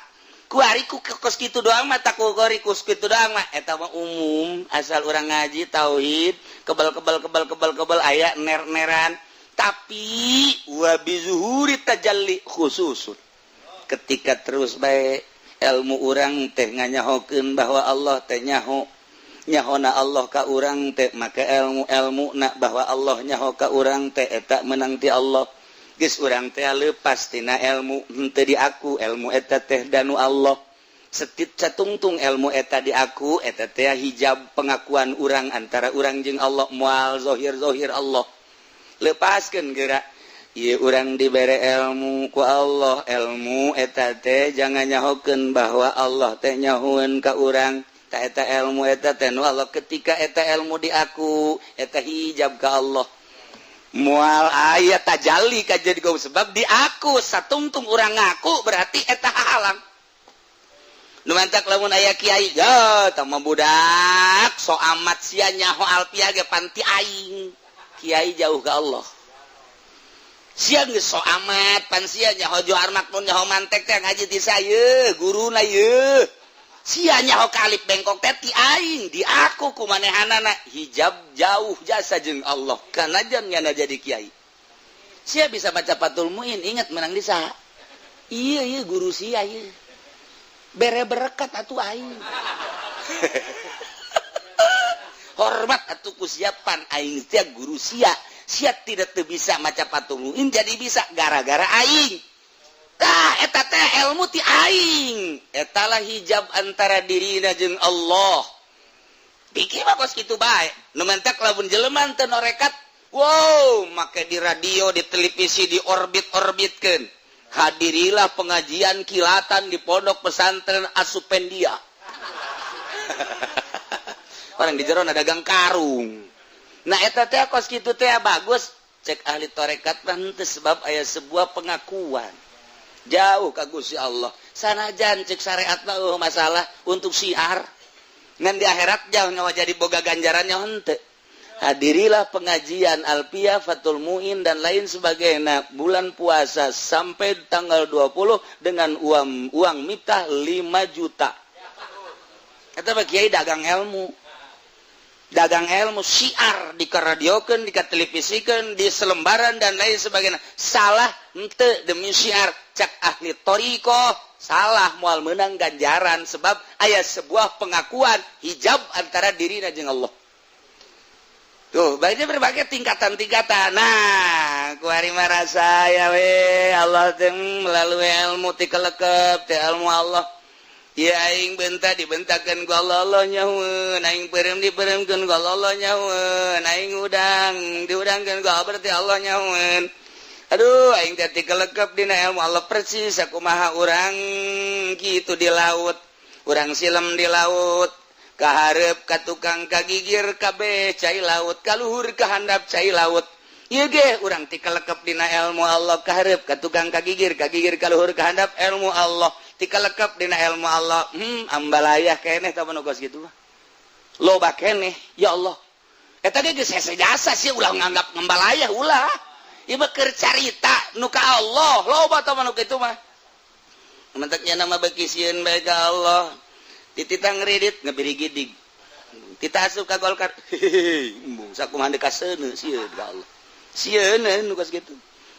kuari ku kos kitu doang mah tak kuari kus kitu doang mah eta mah umum asal urang ngaji tauhid kebal aya ner-neran tapi wa bizuhuri tajalli khususun ketika terus bae ilmu urang teh nganyahokeun bahwa Allah teh nyahona Allah ka urang teh maka ilmu na bahwa Allah nyaho ka urang teh eta menang ti Allah geus urang teh leupas tina ilmu henteu di aku ilmu eta teh danu Allah setit catungtung ilmu eta di aku eta teh hijab pengakuan urang antara urang jeung Allah moal zahir Allah lepaskeun geura ieu urang dibere ilmu ku Allah ilmu eta teh jangan nyahokeun bahwa Allah teh nyahoeun ka urang ta eta ilmu eta teh nu Allah ketika eta ilmu di aku eta hijab ka Allah mual ayat tajalli ka jadi gau sebab di aku satungtung urang ngaku berarti eta halang nu mantak lamun aya kiai ya tah mah budak so amat sia nyaho alpia ge panti aing kiai jauh ka Allah sia geus so amat pan sia nyaho johar makmun nyaho mantek teh ngaji ti saeu guruna yeuh sia nyaho kalip bengkok teh ti aing di aku kumanehanana hijab jauh jasa jeung Allah kanajan nyana jadi kiai sia bisa baca Fathul Muin ingat menang di saha ieu guru sia ieu bere berkat atuh aing hormat atuh kusiapan aing teh guru sia tidak teu bisa maca Fathul Muin jadi bisa gara-gara aing tah eta teh ilmu ti aing eta lah hijab antara dirina jeung Allah pikir mah kos kitu bae nu mentek lamun jelema teu norekat wow make di radio di televisi di orbitkeun hadirilah pengajian kilatan di pondok pesantren Asupendia orang di jero dagang karung nah eta teh kos kitu teh bagus cek ahli tarekat teh sebab aya sebuah pengakuan jauh ka Gusti Allah sanajan cek syariat mah masalah untuk syiar ngan di akhirat jauh nyawa jadi boga ganjarannya henteu hadirilah pengajian alpiyah Fathul Muin dan lain sebagainya bulan puasa sampai tanggal 20 dengan uang mitah 5 juta eta mah kiai dagang ilmu syiar dikaradiokeun dikatelevisikeun di selembaran dan lain sebagainya salah henteu demi syiar cak ahli thariqah salah moal meunang ganjaran sebab aya sebuah pengakuan hijab antara dirina jeung Allah tuh banyak berbagai tingkatan-tingkatan. Nah kuari marasa ya we Allah teh melalui ilmu ti kelekep teh ilmu Allah ya aing benta dibentakeun ku Allah nyahoeun aing peureum dipeureumkeun ku Allah nyahoeun aing udang diudangkeun ku berarti Allah nyahoeun. Aduh aing teh ti kelekep dina ilmu Allah persis sakumaha urang kitu di laut urang silem di laut kaharep ka tukang kagigir kabeh cai laut kaluhur ka handap cai laut ieu ge urang ti kalekep dina ilmu Allah kaharep ka tukang kagigir kaluhur ka handap ilmu Allah ti kalekep dina ilmu Allah ambalayah keneh tah nu geus kitu mah loba keneh ya Allah eta ge geus hese jasa sih ulah nganggap ngambalayah ulah ieu mah keur carita nu ka Allah loba tah nu kitu mah menteknya nama beuki sieun bae ka Allah tititang ngredit ngebiri gidig kita asup ka Golkar embung sakumaha deuk kaseuneu sieun ka Allah sieun nu geus kitu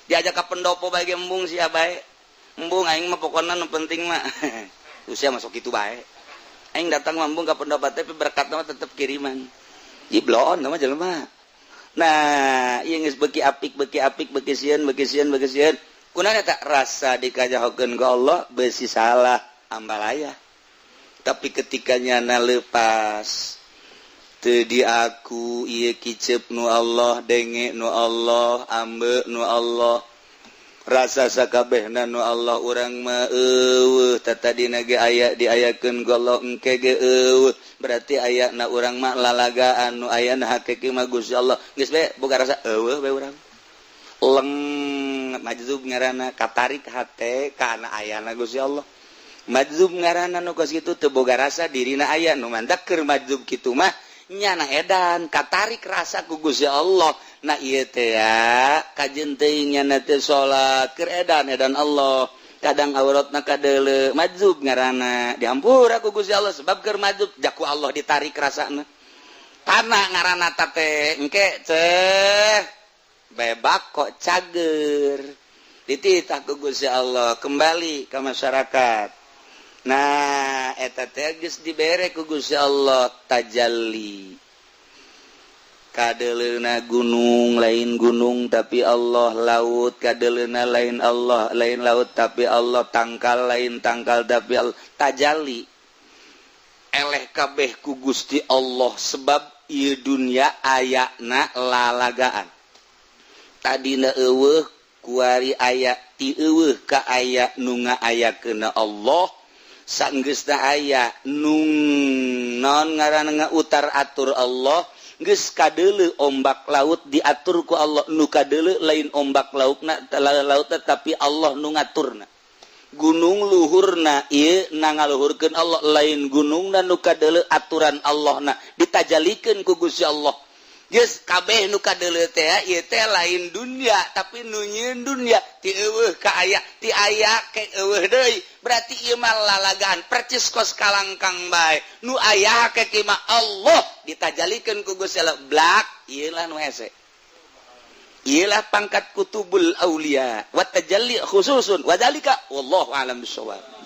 diajak ka pendopo bae ge embung sia bae embung aing mah pokona nu penting mah usia masuk kitu bae aing datang mah embung ka pendopo tapi berkatna mah tetep kiriman jiblon mah jelema nah ieu geus beuki apik beuki sieun kunaon eta rasa dikajahokeun ka Allah beusi salah ambalayah. Tapi ketika nyana lepas teu di aku ieu kicep nu Allah denge nu Allah ambe nu Allah rasa sakabehna nu Allah urang mah eueuh tatadina ge aya diayakeun ku Allah engke ge eueuh berarti ayana urang mah lalagaan nu ayana hakiki mah Gusti Allah geus bae boga rasa eueuh bae urang leng majzub ngaranna katarik hate kana ayana Gusti Allah majzub ngaranna nu geus kitu teu boga rasa dirina aya nu mandak keur majzub kitu mah nyana edan katarik rasa ku Gusti Allah. Nah ieu teh ya kajeun teuing nyana teh salat keur edan Allah kadang auratna kadeuleu majzub ngaranna dihampura ku Gusti Allah sebab keur majzub jaku Allah ditarik rasana karena ngaranna teh engke teh bebak kok cager dititah ku Gusti Allah kembali ke masyarakat. Nah eta teh geus dibere ku Gusti Allah tajalli kadeleuna gunung lain gunung tapi Allah laut kadeleuna lain Allah lain laut tapi Allah tangkal lain tangkal tapi Allah tajalli eleh kabeh ku Gusti Allah sebab ieu dunya ayana lalagaan tadina eueuh kuari aya ti eueuh ka aya nu ngaayakeun Allah sanggeusna aya nung naon ngaranna utar atur Allah geus kadeuleu ombak laut diatur ku Allah nu kadeuleu lain ombak lautna tapi Allah nu ngaturna gunung luhurna ieu nangaluhurkeun Allah lain gunungna nu kadeuleu aturan Allahna ditajallikeun ku Gusti Allah geus kabeh nu kadeuleu teh ieu teh lain dunya tapi nu nyieun dunya ti eueuh ka aya ti aya ke eueuh deui berarti ieu mah lalagaan percis kos kalangkang bae nu aya ke mah Allah ditajallikeun ku Gusti Allah blak ieu lah nu hese ieu lah pangkat kutubul aulia wa tajalli khususun wa dzalika wallahu a'lam bissawab.